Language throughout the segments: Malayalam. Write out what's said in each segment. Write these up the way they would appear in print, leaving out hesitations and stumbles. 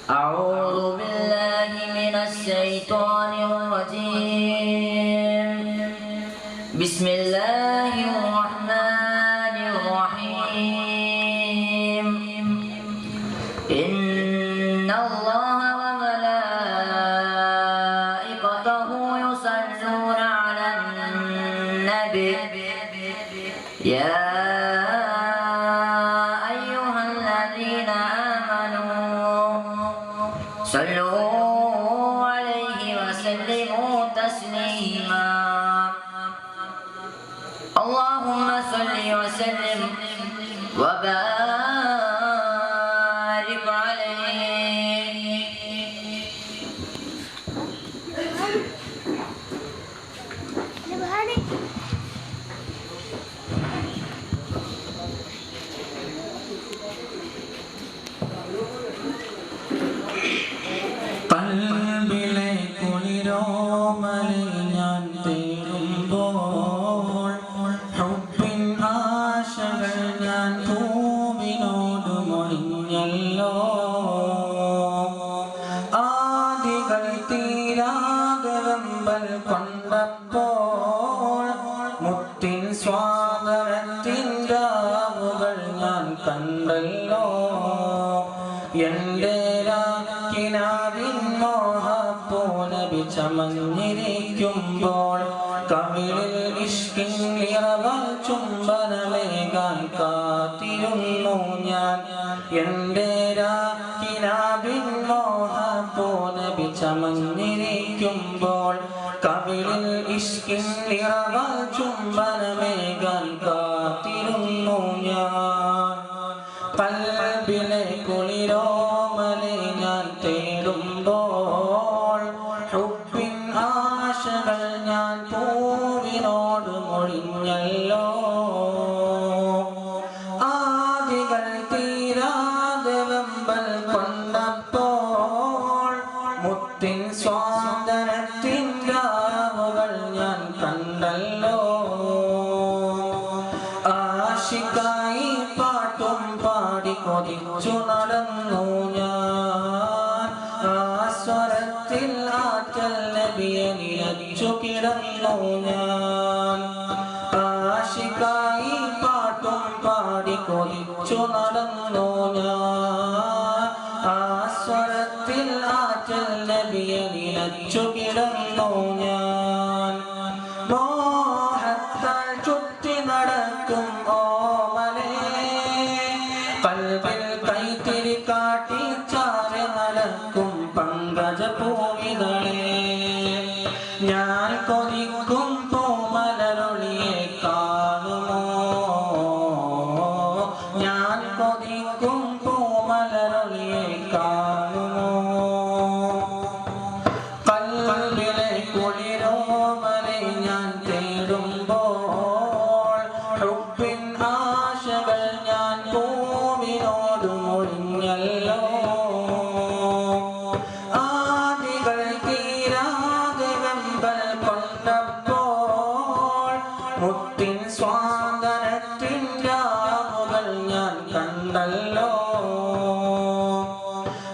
أعوذ بالله من الشيطان الرجيم بسم الله الرحمن الرحيم إن الله وملائكته يصلون على النبي يا أيها الذين آمنوا صلوا عليه وسلموا تسليما اللهم صل وسلم وبارك عليه. കൽബിലെ കുളിരോമലിൽ ഞാൻ തേടുമ്പോൾ ഹുബ്ബിൻ ആശകൾ ഞാൻ പൂവിനോട് മൊഴിഞ്ഞല്ലോ. ആദികൾ തീരാതെ വെമ്പൽ കൊണ്ടപ്പോൾ മുത്തിൻ സ്വാഗതത്തിൻ രാവുകൾ ഞാൻ കണ്ടല്ലോ. എൻ്റെ കിനാവിൻ മോഹപ്പൂനബി ചമഞ്ഞിരിക്കുമ്പോൾ കവിളിൽ ഇഷ്കിൻ നിറവൽ ചുംബനമേകാൻ കാത്തിരുന്നു ഞാൻ. എൻ്റെ കിനാവിൻ മോഹപ്പൂനബി ചമഞ്ഞിരിക്കുമ്പോൾ കവിളിൽ ഇഷ്കിൻ നിറവൽ ചുംബനമേകാൻ കാത്തിരുന്നു ഞാൻ. കൽബിലെ കുളിരോമലെ ഞാൻ തേടുമ്പോൾ ഹുബ്ബിൻ ആശകൾ ഞാൻ പൂവിനോട് മൊഴിഞ്ഞല്ലോ. ആദികൾ തീരാതെ വെമ്പൽ കൊണ്ടപ്പോൾ മുത്തിൻ സ്വാതന്ത്ര്യത്തിൻ രാവുകൾ ഞാൻ കണ്ടല്ലോ. ആശിക്കായി പാട്ടും പാടി കൊതിച്ചു നടന്നു ഞാൻ. ആ സ്വരത്തിൽ ആറ്റൽ നബിയെ നിലച്ചു കിടന്നു ഞാൻ. ആശിക്കായി പാട്ടും പാടി കൊതിച്ചു നടന്നു ഞാൻ. ആ സ്വരത്തിൽ ആറ്റൽ നബിയെ നിലച്ചു കിടന്നു ഞാൻ. മോഹത്താൽ ചുറ്റി നടക്കും ഓമലേ കൽബിൽ കൈത്തിരി കാട്ടി ചാരി നടക്കും പങ്കജപൂവിതളേ. ഞാൻ കൊതിക്കും പൂമലരൊളിയെ കാണുമോ. ഞാൻ കൊതിക്കും പൂമലരൊളിയെ കാണുമോ. കൽബിലെ കുളിരോമലെ ഞാൻ തേടുമ്പോൾ ഹുബ്ബിൻ ആശകൾ ഞാൻ പൂവിനോട് മൊഴിഞ്ഞല്ലോ. ആദികൾ തീരാതെ വെമ്പൽ കൊണ്ടപ്പോൾ മുത്തിൻ സ്വാതന്ത്ര്യത്തിൻ രാവുകൾ ഞാൻ കണ്ടല്ലോ.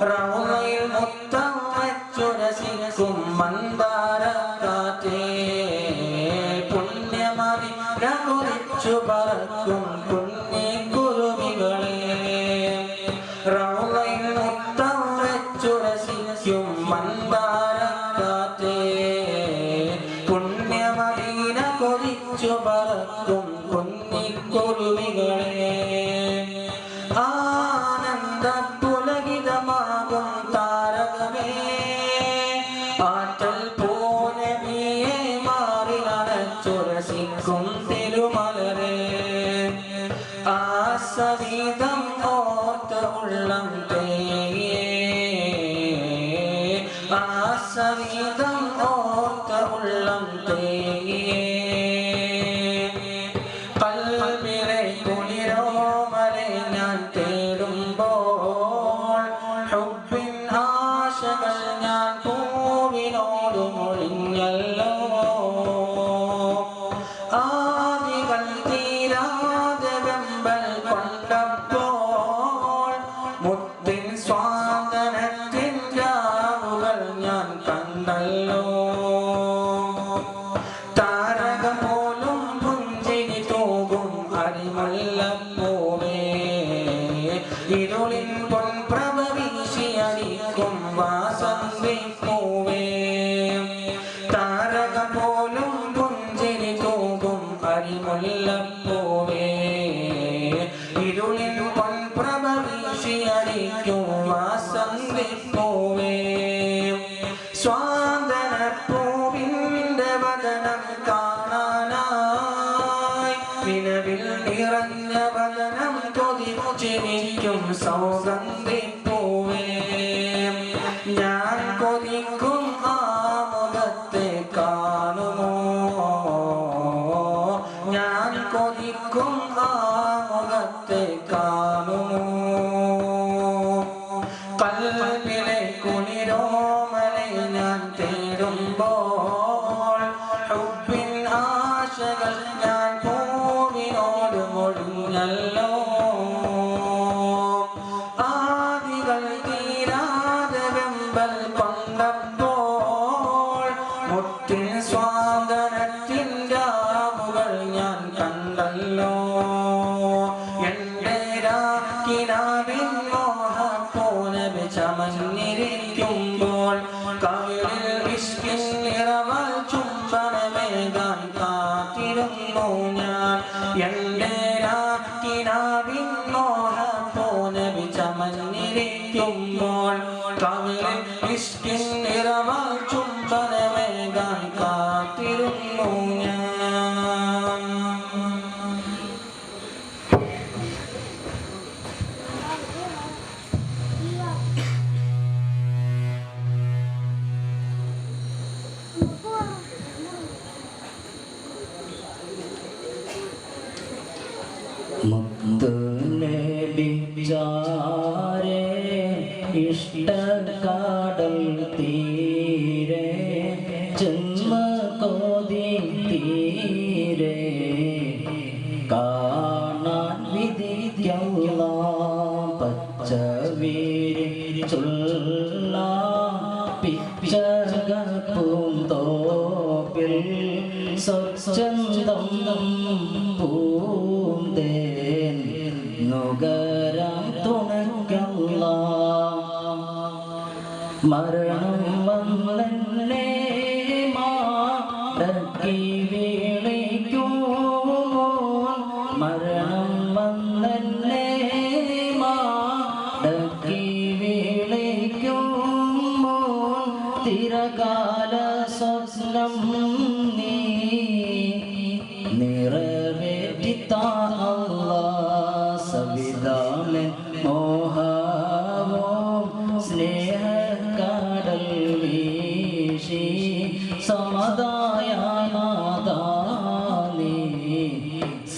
റൗളയിൽ മുത്തം വച്ചുരസിക്കും മന്ദാരക്കാറ്റേ പുണ്യമതി കുറിച്ചു പറക്കും കുഞ്ഞിക്കുരുവികളെ. റൗളയിൽ മുത്തം വച്ചുരസിക്കും മന്ദാരക്കാറ്റേ പുണ്യമദീന കുറിച്ചു പറക്കും കുഞ്ഞിക്കുരുവികളെ. ആനന്ദ പുലകിതമാകും താരകമേ ആറ്റൽ പൂനബിയെ മാറി അടച്ചുരസിക്കും തിരുമലരെ. ആ സവിധം ഓർത്ത ഉള്ളം തേയേ. ആ സവിധം ഓർത്ത ഉള്ളം തേയേ. കൽബിലെ കുളിരോമലെ ഞാൻ തേടുമ്പോൾ ഹുബ്ബിൻ ആശകൾ ഞാൻ പൂവിനോട് മൊഴിഞ്ഞല്ലോ. ആദികൾ തീരാതെ വെമ്പൽ കൊണ്ടപ്പോൾ താരകം പോലും പുഞ്ചിരി തൂകും അരിമുല്ലപ്പൂവേ ഇരുളിൻ പൊൻപ്രഭ വീശിയടിക്കും വാസന്തിപ്പൂവേ താരകം പോലും പുഞ്ചിരി തൂകും അരിമുല്ലപ്പൂവേ ഇരുളിൻ പൊൻപ്രഭ വീശിയടിക്കും വാസന്തിപ്പൂവേ സ്വാതനപ്പൂവിൻ്റെ വദനം കാണാനായി വിനവിൽ നിറഞ്ഞ വദനം കൊതിച്ചിരിക്കും സൗഗന്ധിപ്പൂവേ ഞാൻ കൊതിക്കും ആ മുഖത്തെ കാണുമോ ഞാൻ കൊതിക്കും ആ മുഖത്തെ കാണുമോ കൽബിലെ കുളിരോമലെ ഞാൻ തേടുമ്പോൾ ഹുബ്ബിൻ ആശകൾ ഞാൻ പൂവിനോട് മൊഴിഞ്ഞല്ലോ ആദികൾ തീരാതെ വെമ്പൽ കൊണ്ടപ്പോൾ മുത്തിൻ സ്വാതനത്തിൻ രാവുകൾ ഞാൻ കണ്ടല്ലോ എൻ്റെ കിനാവിൻ മോഹപ്പൂനബി ചമഞ്ഞിരിക്കുമ്പോൾ കവിളിൽ ഇഷ്കിൻ നിറവൽ ചുംബനമേകാൻ കാത്തിരുന്നു ഞാൻ എൻ്റെ കിനാവിൻ മോഹപ്പൂനബി ചമഞ്ഞിരിക്കുമ്പോൾ കവിളിൽ ഇഷ്കിൻ നിറവൽ ചുംബനമേകാൻ കാത്തിരുന്നു ഞാൻ മുത്തുനബിചാരേ ഇഷ്ടകാടൽ തീരെ ജന്മകോതി തീരെ കാണാൻ വിധിക്കല്ല പച്ചവീരി ചൊല്ല പിച്ചകൾ പൂന്തോപ്പിൽ സ്വച്ഛന്തം പൂന്തേൻ നുകരാൻ തുണയ്ക്കല്ല മരണം വന്നെന്നെ മാടക്കി വിളിക്കും മരണം വന്നെന്നെ മാടക്കി വിളിക്കും തിരകാല സ്വപ്നം നീ നിറവേറ്റിത്താ അല്ലാഹ് സവിധാനൻ മോഹവും സ്നേഹക്കടൽ വീശി സമദായനാദാനി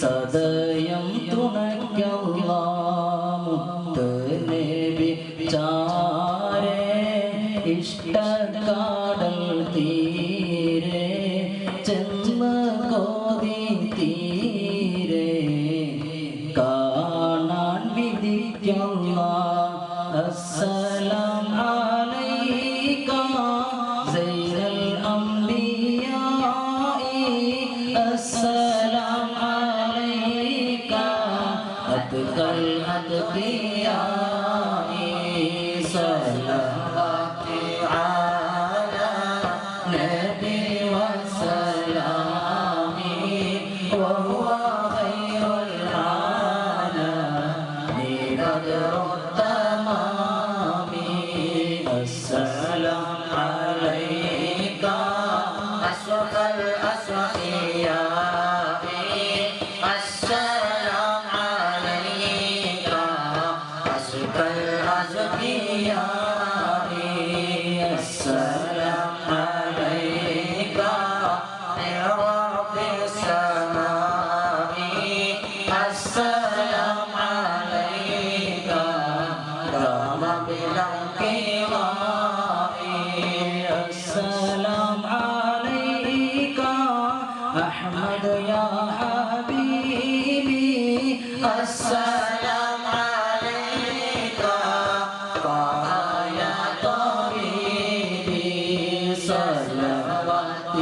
സദയം തുണയ്ക്കല്ലാഹ് മുത്തുനബി ചാരേ ഇഷ്ടകാടൽ തീരെ ജന്മകോതി തീരെ കാണാൻ വിധിക്കല്ല അസ്സലാം അലൈക സയ്യിദൽ അംബിയാഇ അസ്സലാം അലൈക അത്ഖൽ അത്ഖിയാഇ സല്ലല്ലാഹു അലാ നബി വസലാമി വഹുവ ഖൈറുൽ ആലമീ ബദറുൽ തമാമി അസ്സലാം അലൈക അസ്വഖൽ അസ്വഖിയാഇ അസ്സലാം അലൈക അസ്വഖൽ അസ്വഖിയാഇ السلام عليك يا رب السماء السلام عليك رام بالانقضاء السلام عليك أحمد يا حبيبي السلام عليك طه يا طبيبي صلوات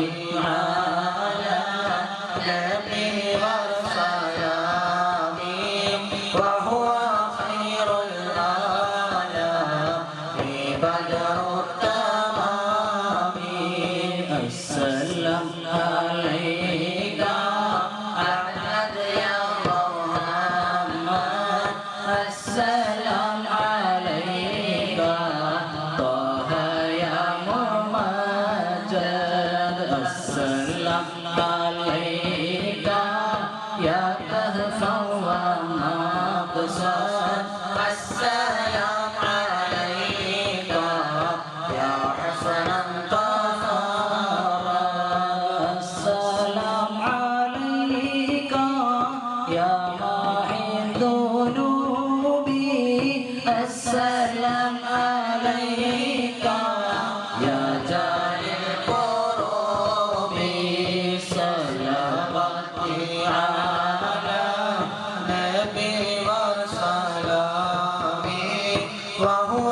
عليك يا كهفا ومقصد السلام عليك يا حسنا طهارا السلام عليك يا محي الذنوب السلام عليك يا جالي القلوب صلواتي على نبي وسلامي وهو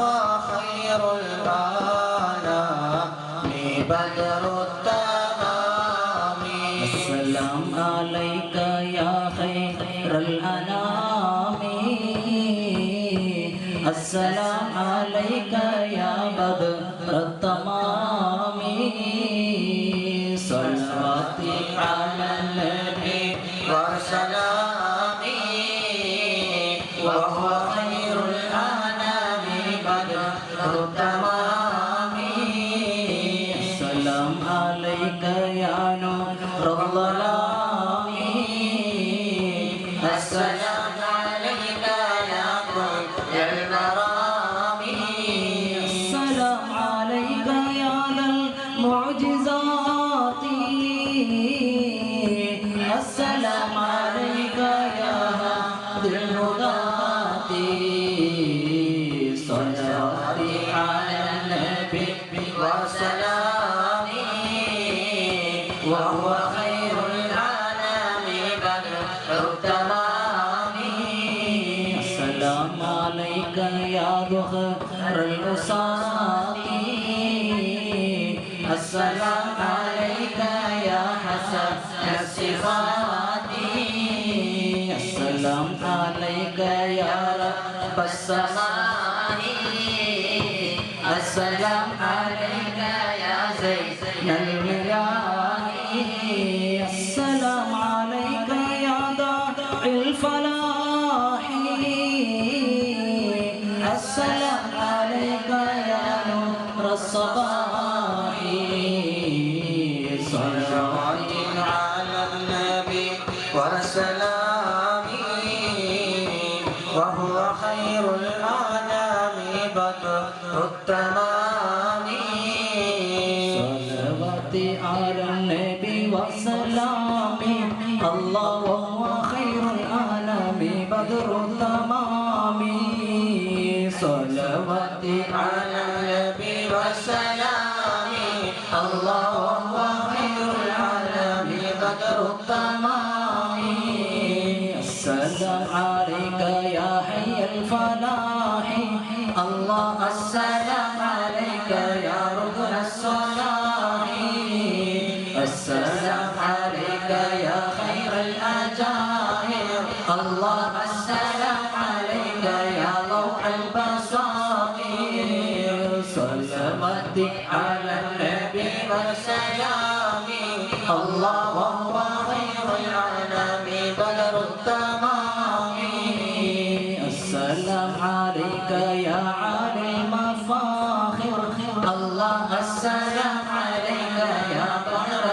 خير الأنام بدر التمام السلام عليك يا خير الأنام السلام عليك يا بدر التمام صلواتي على النبي وسلامي وهو خير الأنام بدر التمام السلام عليك يا نور الظلام السلام عليك يا كل المرام السلام عليك يا ذا المعجزات السلام عليك يا هادي الهداة صلواتي على النبي وسلامي وهو خير الأنام بدر التمام السلام عليك يا ذخر الأساط السلام عليك يا حسن الصفات السلام عليك يا رب السماء السلام عليك يا زين المياه السلام عليك يا داعي الفلاح السلام عليك يا نور الصباح صلواتي على النبي وسلامي وهو خير الأنام بدر التمام صلواتي على النبي وسلامي الله وهو خير الأنام بدر التمام صلواتي على النبي وسلامي الله وهو خير الأنام بدر التمام السلام عليك يا حي الفلاح الله السلام عليك يا ركن الصلاح السلام عليك يا خير الأجاهر الله السلام عليك يا ضوء البصائر صلواتي على النبي وسلامي الله وهو خير الأنام بدر التمام السلام عليك يا عالي المفاخر الله السلام عليك يا طهر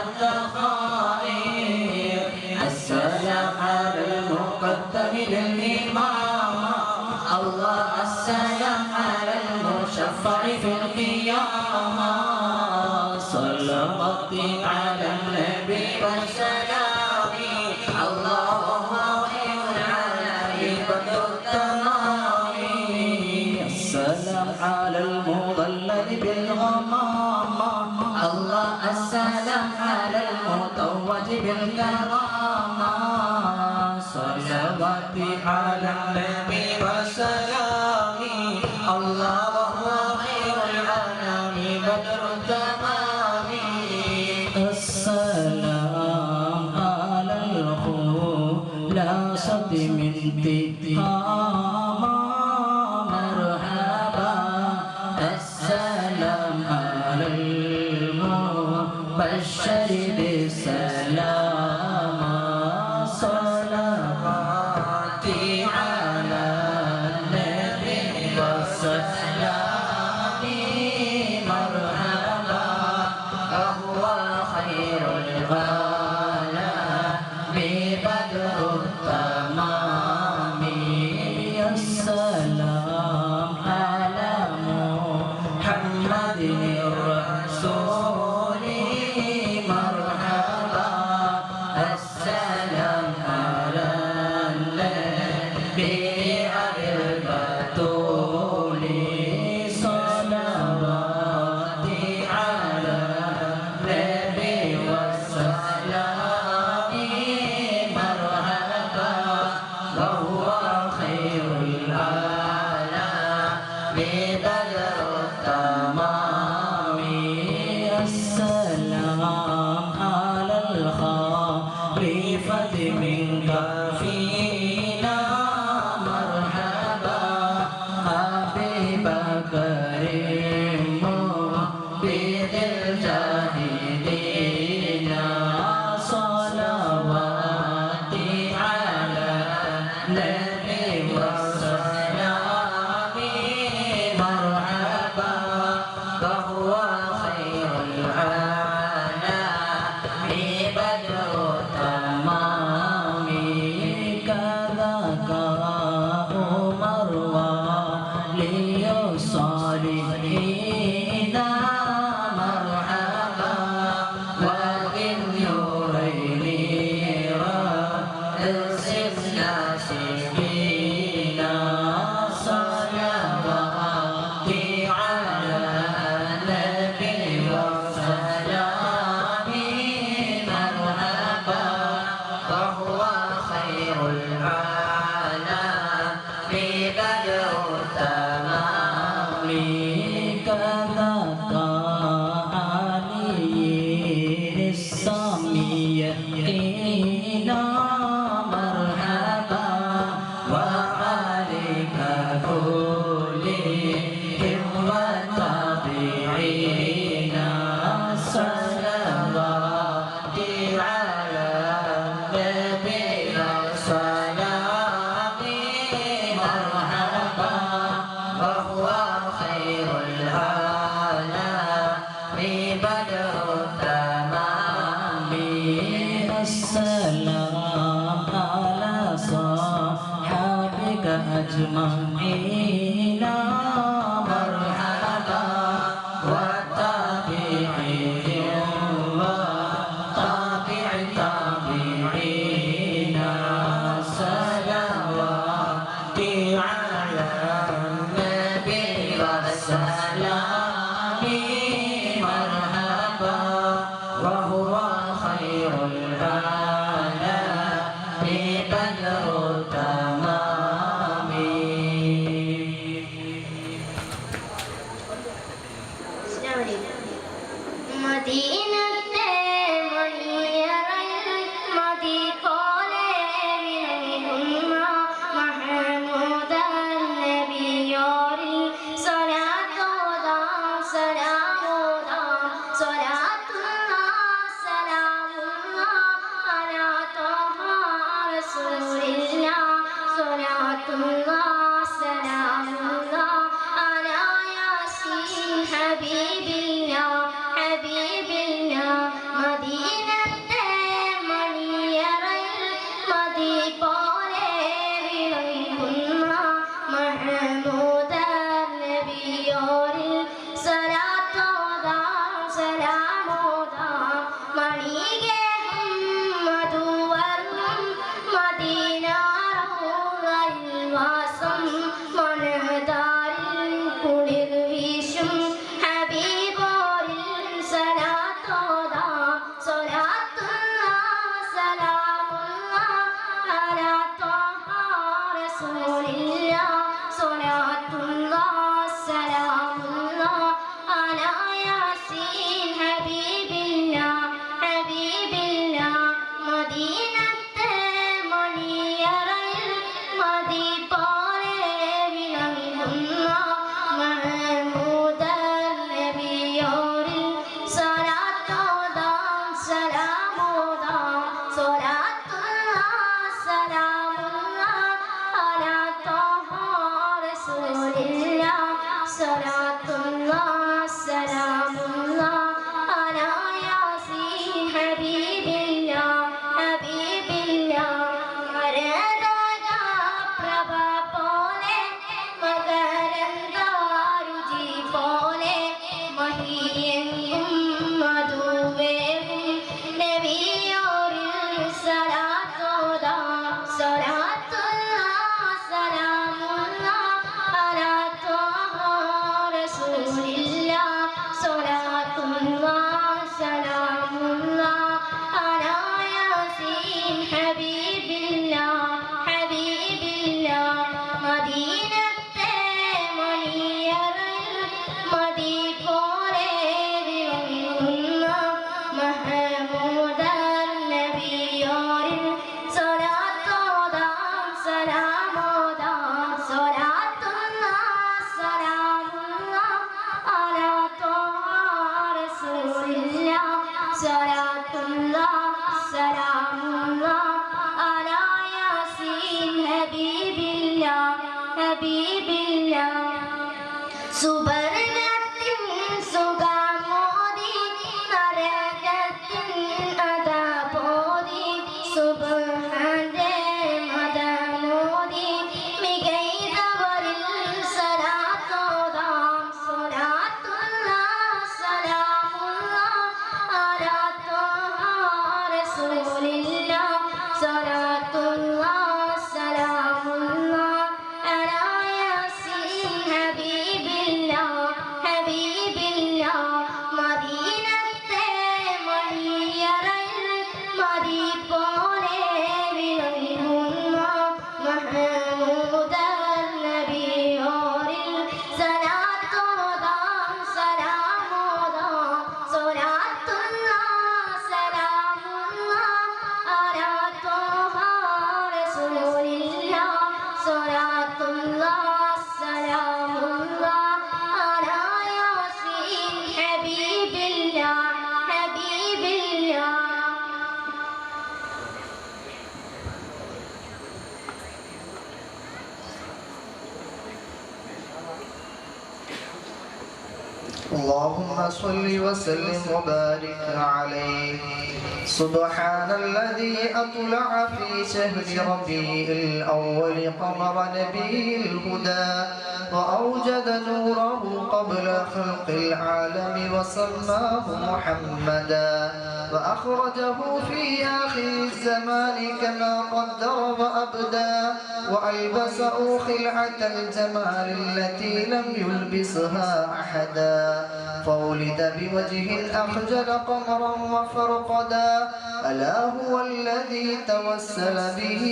التخائر السلام على المقدم للإمام الله السلام على المشفع في القيامة صلواتي على النبي وسلامي الله وهو خير الأنام بدر التمام السلام على المضلل بالغمامة الله السلام على المتوج بالكرامة صلواتي على النبي وسلامي الله وهو خير الأنام بدر التمام السلام على الخلاصة من تهامة مرحبا السلام على المبشر بالسلام صلواتي على النبي وسلامي مرحبا وهو خير العالمين منك فينا مرحبا أبي بكر مبيد الجاهلين صلواتي على النبي والسلام مرحبا فهو خير الأنام بدر التمام كذاك عمر ولي الصالحين مرحبا وبالنورين رأس الناسبين صلواتي على النبي والسلام مرحبا فهو خير الأنام بدر التمام كذاك علي الساميين مرحبا وعليك كلهم والتابعين صلواتي على النبي والسلام مرحبا وهو خير الأنام بدر التمام السلام على صحابك أجمعين مرحبا والتابعين وتابع التابعين صلواتي على النبي والسلام مرحبا وهو خير الأنام بدر التمام മദീനത്തെ മണിയറയിൽ മദിക്കോലെ വിളങ്ങുന്ന മഹമൂദൻ നബിയോരിൽ സ്വലാത്തോദാം സലാമോദാം സ്വലാത്തുല്ലാഹ് സലാമുല്ലാഹ് അലാ ത്വഹ റസൂലില്ലാഹ് സ്വലാത്തുല്ലാഹ് സലാമുല്ലാഹ് അലാ യാസീൻ ഹബീബില്ലാഹ് ഹബീബില്ലാഹ് മദീനത്തെ മണിയറയിൽ മദിപോലെ വിളങ്ങുന്ന മഹമൂദൻ നബിയോരിൽ സ്വലാത്തോദാം സലാമോദാം മണികേഹം മധുവർണ്ണം മദീന റൗളയിൽ വാസം മണദാരിൽ കുളിർ വീശും ഹബീബോരിൽ സ്വലാത്തോദാം സ്വലാത്തുല്ലാഹ് സലാമുല്ലാഹ് അലാ ത്വഹ റസൂലില്ലാഹ് സ്വലാത്തുല്ലാഹ് സലാമുല്ലാഹ് അലാ യാസീൻ ഹബീബില്ലാഹ് ഹബീബില്ലാഹ് മദീനത്തെ മണിയറയിൽ മദിപോലെ വിളങ്ങുന്ന മഹമൂദൻ നബിയോരിൽ സ്വലാത്തോദാം സലാമോദാം സ്വലാത്തുല്ലാഹ് സലാമുല്ലാഹ് അലാ ത്വഹ റസൂലില്ലാഹ് സ്വലാത്തുല്ലാഹ് സലാമുല്ലാഹ് അലാ യാസീൻ ഹബീബില്ലാഹ് ഹബീബില്ലാഹ് മരതക പ്രഭ പോലെ മകരന്ദാരുചി പോലെ മഹിയെങ്കും മധുവേവും നബിയോരിൽ സ്വലാത്തോദാം സ്വലാത്തുല്ലാഹ് സലാമുല്ലാഹ് അലാ ത്വഹ റസൂലില്ലാഹ് സ്വലാത്തുല്ലാഹ് സലാമുല്ലാഹ് അലാ യാസീൻ ഹബീബില്ലാഹ് ഹബീബില്ലാഹ് മദീനത്തെ മണിയറയിൽ മദിപോലെ വിളങ്ങുന്ന മഹമൂദൻ നബിയോരിൽ رسول الله صلاة الله سلام الله على ياسين حبيب الله حبيب الله മദീനത്തെ മണിയറയിൽ മതി പോലെ വിളങ്ങുന്ന മഹമൂദർ നബിയോരിൽ സലാത്തോദാം സലാമോദാം സ്വലാത്തുല്ലാഹ് സലാമുല്ലാഹ് അലാ ത്വാഹ റസൂലില്ലാഹ് സ്വലാത്തുല്ലാഹ് സലാമുല്ലാഹ് അലാ യാസീൻ ഹബീബില്ലാഹ് ഹബീബില്ലാഹ്. اللهم صل وسلم وبارك عليه. سبحان الذي أطلع في شهر ربيع الأول قمر نبي الهدى وأوجد نوره قبل خلق العالم وسماه محمدا وأخرجه في آخر الزمان كما قدر وأبدى وألبسه خلعة الجمال التي لم يلبسها أحدا فولد بوجه أخجل قمرا وفرقدا ألا هو الذي توسل به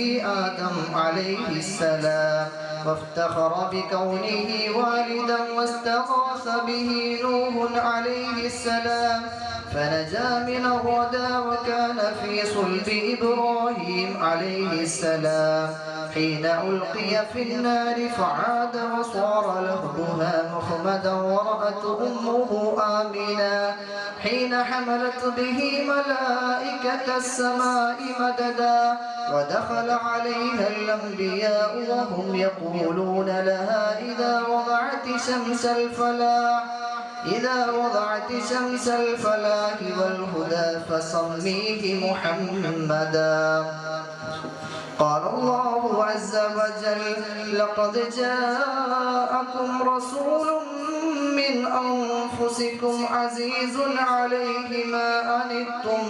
آدم عليه السلام وافتخر بكونه والدا واستغاث به نوح عليه السلام فنجا من الردى وكان في صلب إبراهيم عليه السلام حين ألقي في النار فعاد وصار لهبها مخمدا ورأت أمه آمنا حين حملت به ملائكة السماء مددا ودخل عليها الأنبياء وهم يقولون لها إذا وضعت شمس الفلاح والهدى فسميه محمدا. قال الله عز وجل لقد جاءكم رسول من أنفسكم عزيز عليه ما عنتم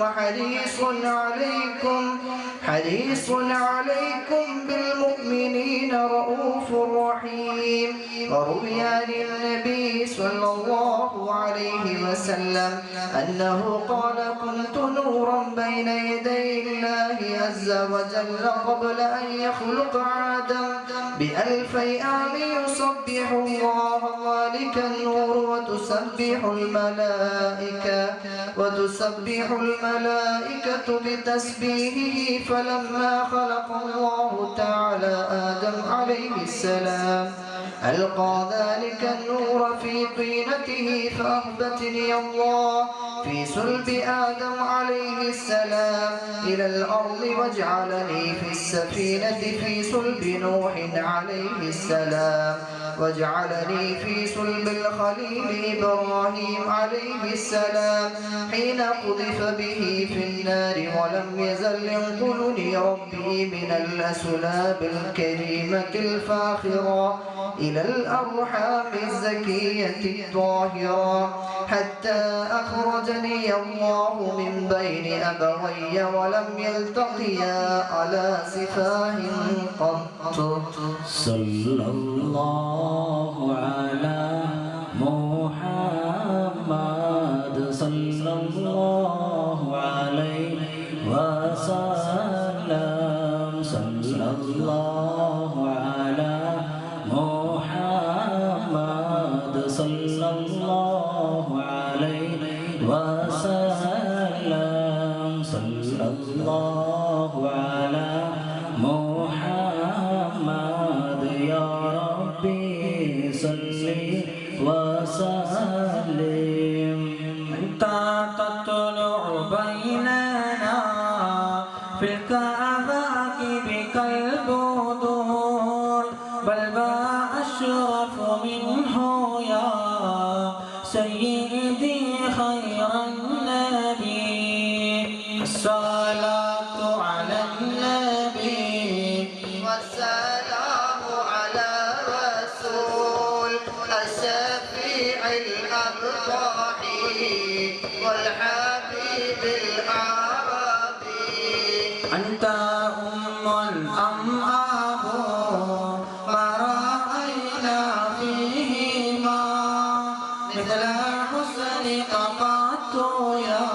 حريص عليكم بالمؤمنين رؤوف رحيم. وروي عن النبي صلى الله عليه وسلم أنه قال كنت نورا بين يدي الله عز وجل قبل أن يخلق آدم ب1000 عام يسبح الله ذلك النور وتسبح الملائكة بتسبيحه فلما خلق الله تعالى آدم عليه السلام ألقى ذلك النور في طينته فأهبتني الله في صلب آدم عليه السلام إلى الأرض واجعلني في السفينة في صلب نوح عليه السلام واجعلني في صلب الخليل إبراهيم عليه السلام حين قذف به في النار ولم يزل ينقلني ربي من الأسلاب الكريمة الفاخرة إلى الأرحام الزكية الطاهرة حتى أخرجني الله من بين أبوي ولم يلتقيا على سفاه قط. صلى الله على محمد صلى الله عليه وسلم صلى الله على محمد صلى الله عليه وسلم صلى الله على محمد يا ربي صل وسلم. أنت تطلع بيننا في الكواكب كالبدور بل ما أشرف منه يا سيدي خير النبي. الصلاة على النبي والسلام على رسول الشفيع الأرواح والحبيب العربي أنت أم أم أبو ما رأينا فيهما مثل حسنك قط يا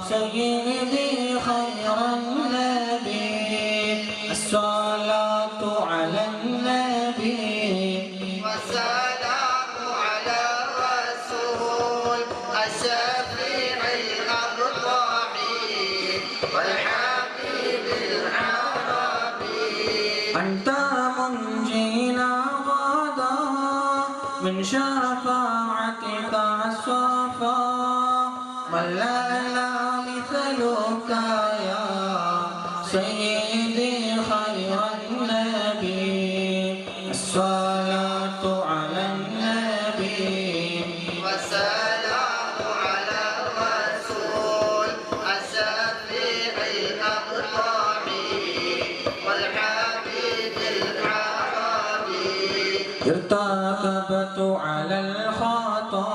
سيدي خير النبي الصلاة على النبي والسلام على الرسول الشفيع الأبطحي والحبيب العربي أنت منجينا غدا من شفاعتك الصفا من لنا مثلك يا سيدي خير النبي الصلاة على النبي والسلام على الرسول الشفيع الأبطحي والحبيب العربي ارتكبت على الخطا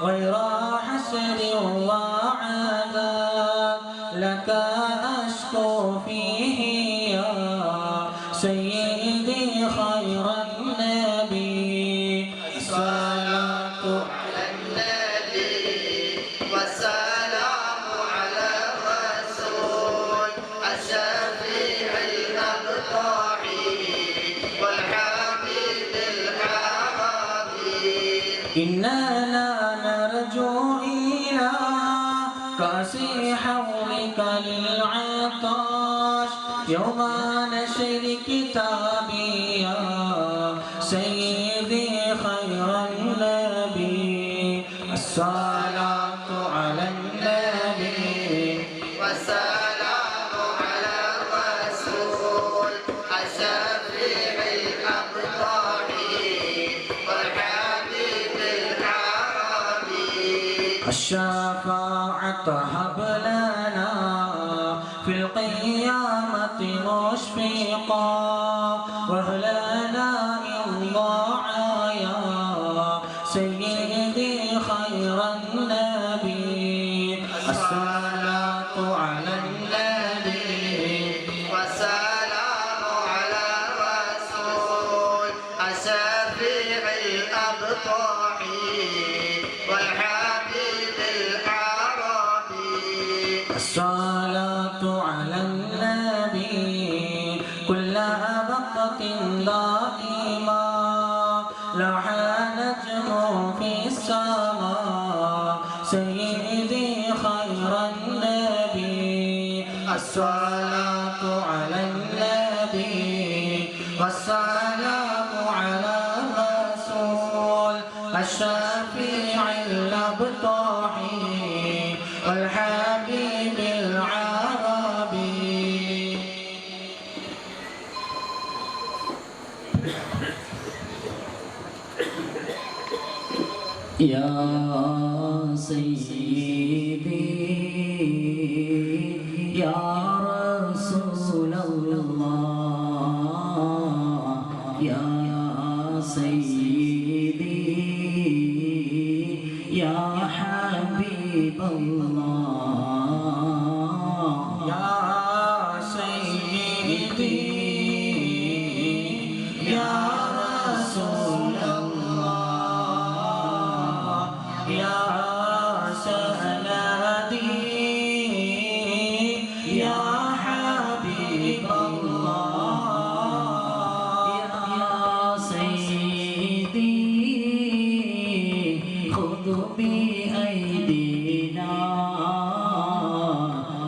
غير حسر وعذاب لك أشكو فيه يا سيدي خير النبي الصلاة على النبي والسلام على الرسول الشفيع الأبطحي والحبيب العربي إننا نرجو إلى كأس حولك للعطاش يوم نشر كتابي يا سيدي خير النبي الصلاة على النبي والسلام على الرسول الشفيع الأبطحي والحبيب العربي الشفاعة هب لنا في القيامة مشفقا واهلنا إن ضاع يا سيدي خير النبي الصلاة على النبي والسلام على الرسول الشفيع الأبطحي والحبيب العربي الصلاة على النبي كل بقة دائما لاح نجم في السماء سيدي خير النبي الصلاة على النبي والسلام على الرسول الشفيع الأبطحي والحبيب العربي يا سيدي يا رسول الله يا سيدي يا حبيب الله يا سيدي يا رسول الله يا سندي يا حبيب الله يا سيدي خذ بأيدينا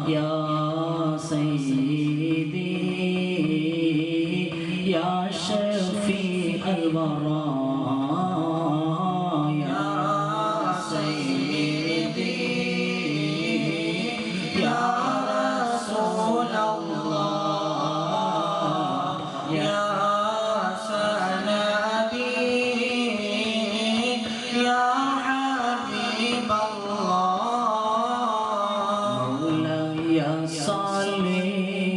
يا سيدي يا شفيع الورى يا سيدي يا رسول الله يا سندي يا حبيب الله مولاي صل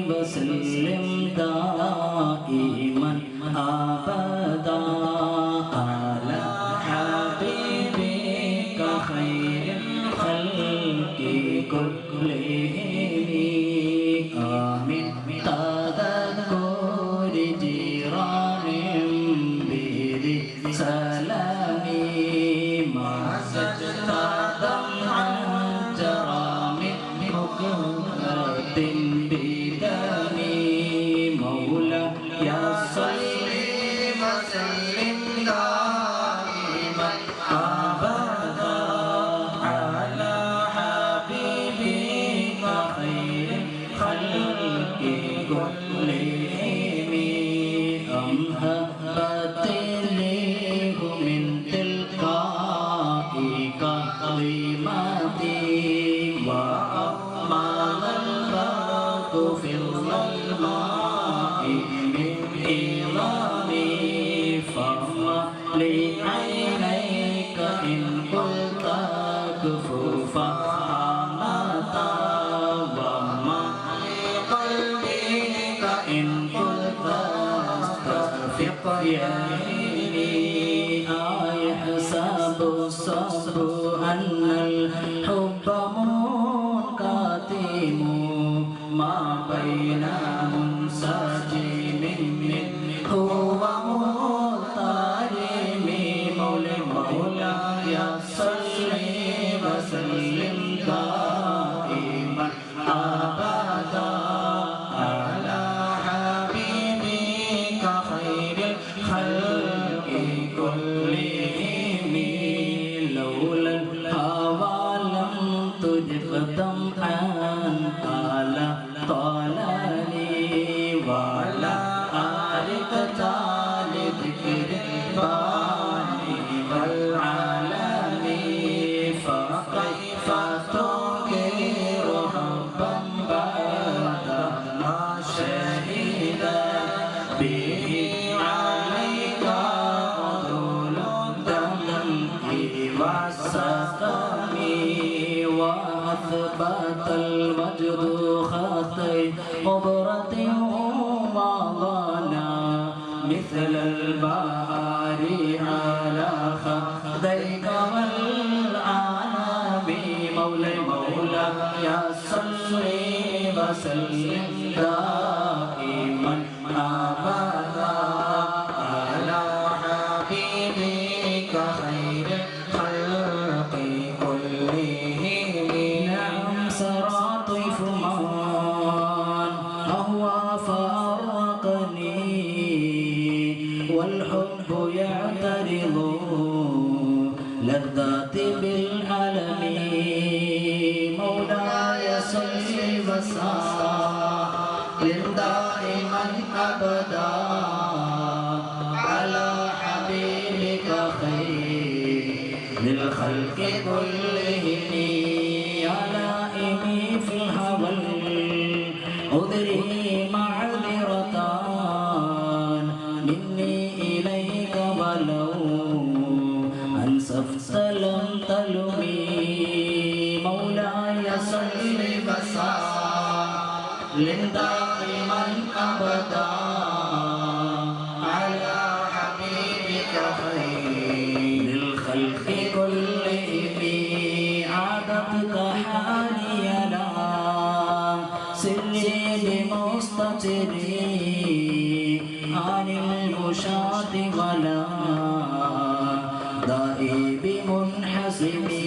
وسلم دائما أبدا على حبيبك خير الخلق كلهم بداني مولاي صل وسلم دائما أبدا على حبيبك خير الخلق كلهم أمهبت إليه من تلقاء كلماتي وأمال البرق في الظلماء من إيماني فما لعينيك إن قلت كفوفا حماتا وما لقلبك إن قلت استخفق يميني أيحسب الصبر أن الحب منقسم ما بين منسجم منه ومضطرم مولاي صل وسلم دائما أبدا على حبيبك خير الخلق كلهم لولا الهوى لم تجب دمعا على طلالي ولا أعرف لذكر الباني والعالمي فكيف تنكر حبا بعدما شهد به عليك عدول الدمع والسقم وأثبت المجد خطي قبرة وضنا مثل البحر على خديك والعالم مولاي صل وسلم دائما أبدا على حبيبك خير الخلق كلهم نعم سرى طيف من أهوى فأرقني والحب يعترض لذاتي بالعلم مولاي صل وسلم دائما أبدا على حبيبك خير للخلق كلهم يا لائمي في الهوى أدري معذرة مني إليك ولو أنسفت لم تلمي مولاي صل وسلم دائما أبدا على حبيبك خير الخلق كلهم عادتك حالي لا سري بمستتري عن المشاة ولا دائي بمنحسمي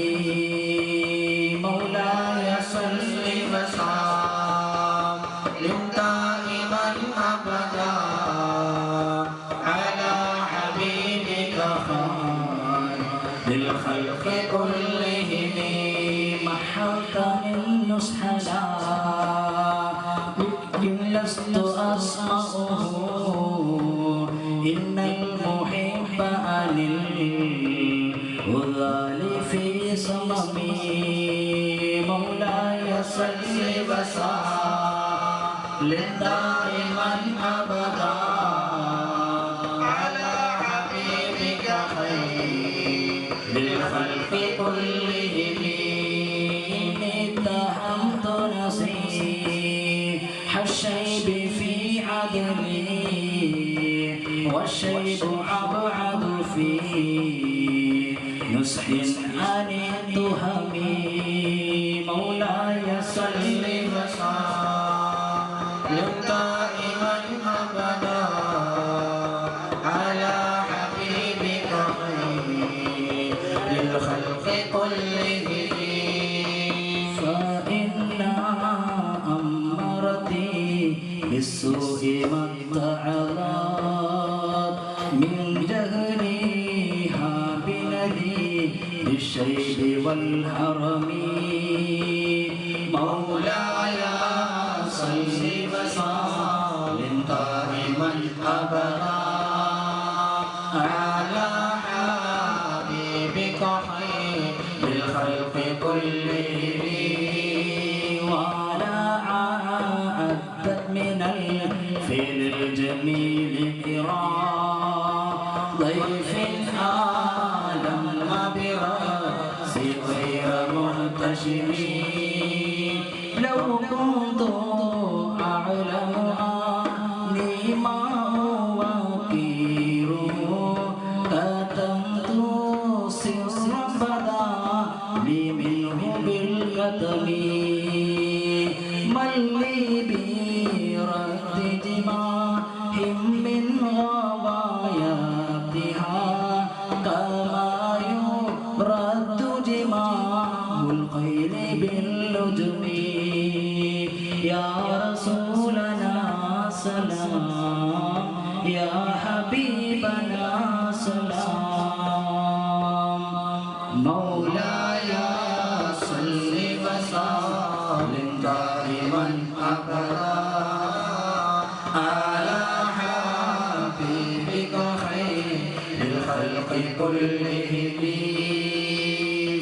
مولاي صل وسلم دائما أبدا على حبيبك خير للخلق كلهم محوت النصح لا لكن لست أسمعه إن المحب عن الغال في صممي مولاي صل وسلم دائما أبدا على حبيبك خير للخلق كلهم إني اتهمت نصيح الشيب في عدلي والشيب أبعد في نصح عن التهم مولاي صل وسلم دائما أبدا على حبيبك خير للخلق كلهم فإن أمرت للسوء ما اتعظت من جهلها بنذير الشيب والحرم مولاي صل وسلم دائما أبدا على حبيبك خير الخلق كلهم وعلى عدت من الفيل الجميل إكرام ضيف عالم برأس غير محتشم لو كنت أعلم أني ما وكيل كتمت سرا بدا لي منه بالكتم من لي برد دماهم من غواياتها كما يرد جماع الخيل باللجم يا رسولنا سلام يا حبيبنا سلام مولاي صل وسلم دائما أبدا على حبيبك خير الخلق كلهم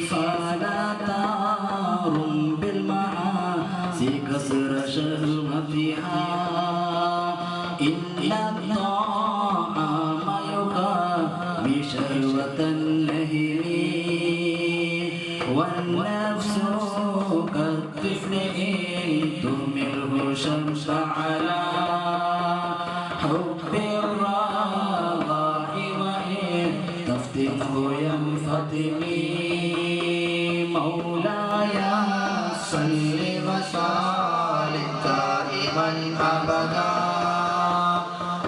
فلا تارم بالمعاصي كسر شهوتها إن الطعام يقامي شهوة النهر والنفس كالطفل إن تهمله شمس على حب الرضاع وإن تفتنه ينفتم مولاي صل وسلم دائما أبدا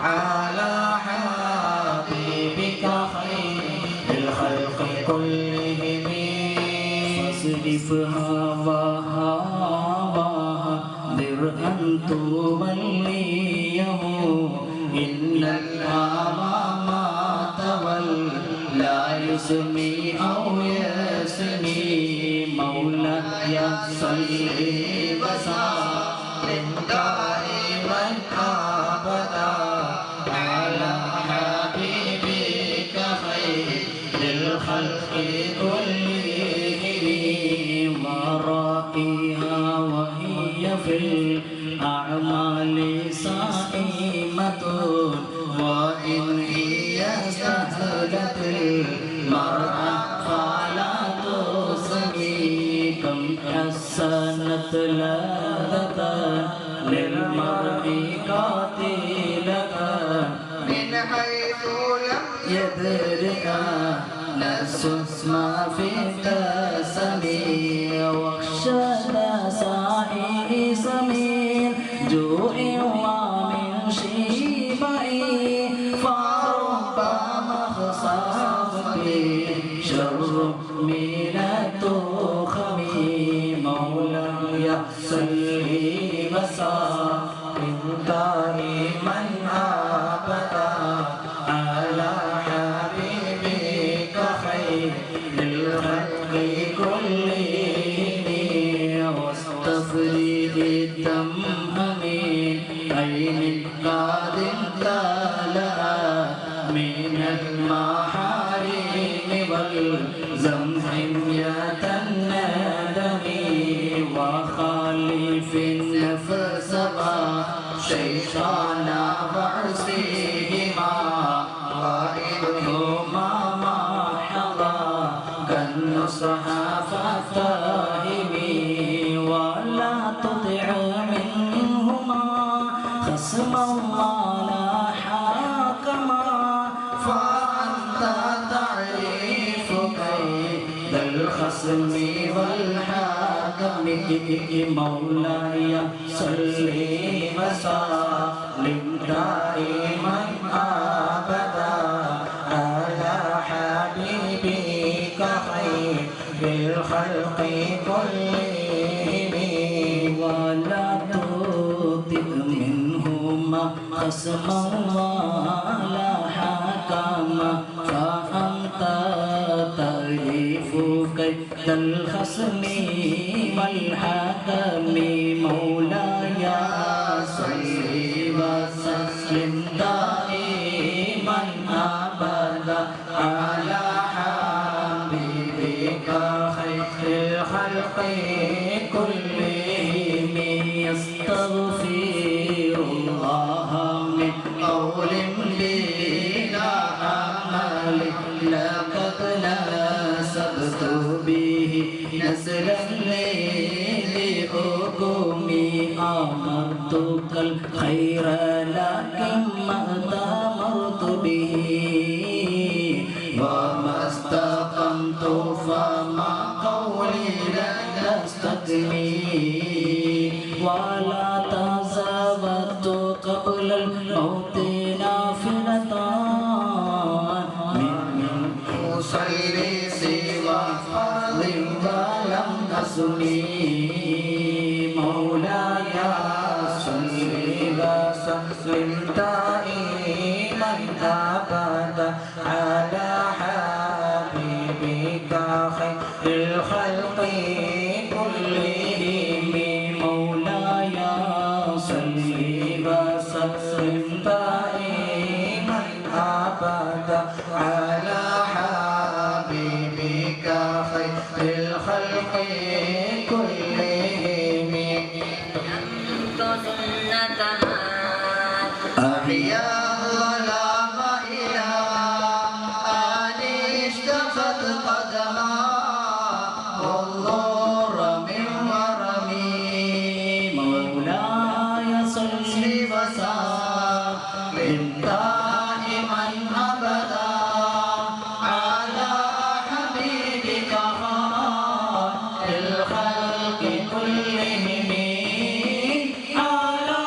على حبيبك خير الخلق كلهم فاصرف هواها درءا توليه إن الأمام تولى يسمي أو يسمي مولاي صل وسلم دائما أبدا على حبيبك خير الخلق كلهم ورائها وهي في الأعمال صائمة وإن هي استهلت المرأة فلا تصغي كم حسنت لذة للمرء قاتلة من حيث لم يدرك نفس ما في الدسم واخشى سائر سمين جوع ومن شبع فربما خصف شر من التخم مولاي صل وسلم دائما أبدا على حبيبك خير الخلق كلهم واستفرد الدم من عين قد امتلأ من المحارم والزمزمية الندم وخالف النفس والشيطان وعصيهما وإنهما ما حضى كالنصح فاتهم ولا تطع منهما خصما ولا حاكما فأنت تعرف كيد الخصم والحاكم مولاي صل وسلم دائما أبدا على حبيبك خير الخلق كلهم ولا تطع منه خصما ولا حكما فأنت تعرف كيد الخصم والحكم مولاي صل وسلم دائما أبدا على حبيبك خير الخلق كلهم يستغفر الله من قول بلا عمل لقد نسبت به نسلا لحكمي أمرتك الخير لكن ما أتمرت به وما استقمت فما قولي لن أستكمل ولا تزودت قبل الموت نافلة من أصلي سوى فرض ولم أسمي مولاي صل وسلم دائما أبدا على حبيبك خير الخلق كلهم مولاي صل وسلم دائما أبدا على حبيبك خير الخلق كلهم سنتها أحيا الظلام إلى أن اشتفت قدما والضر من ورمي مولاي صل وسلم دائما أبدا على حبيبك خير الخلق كلهم على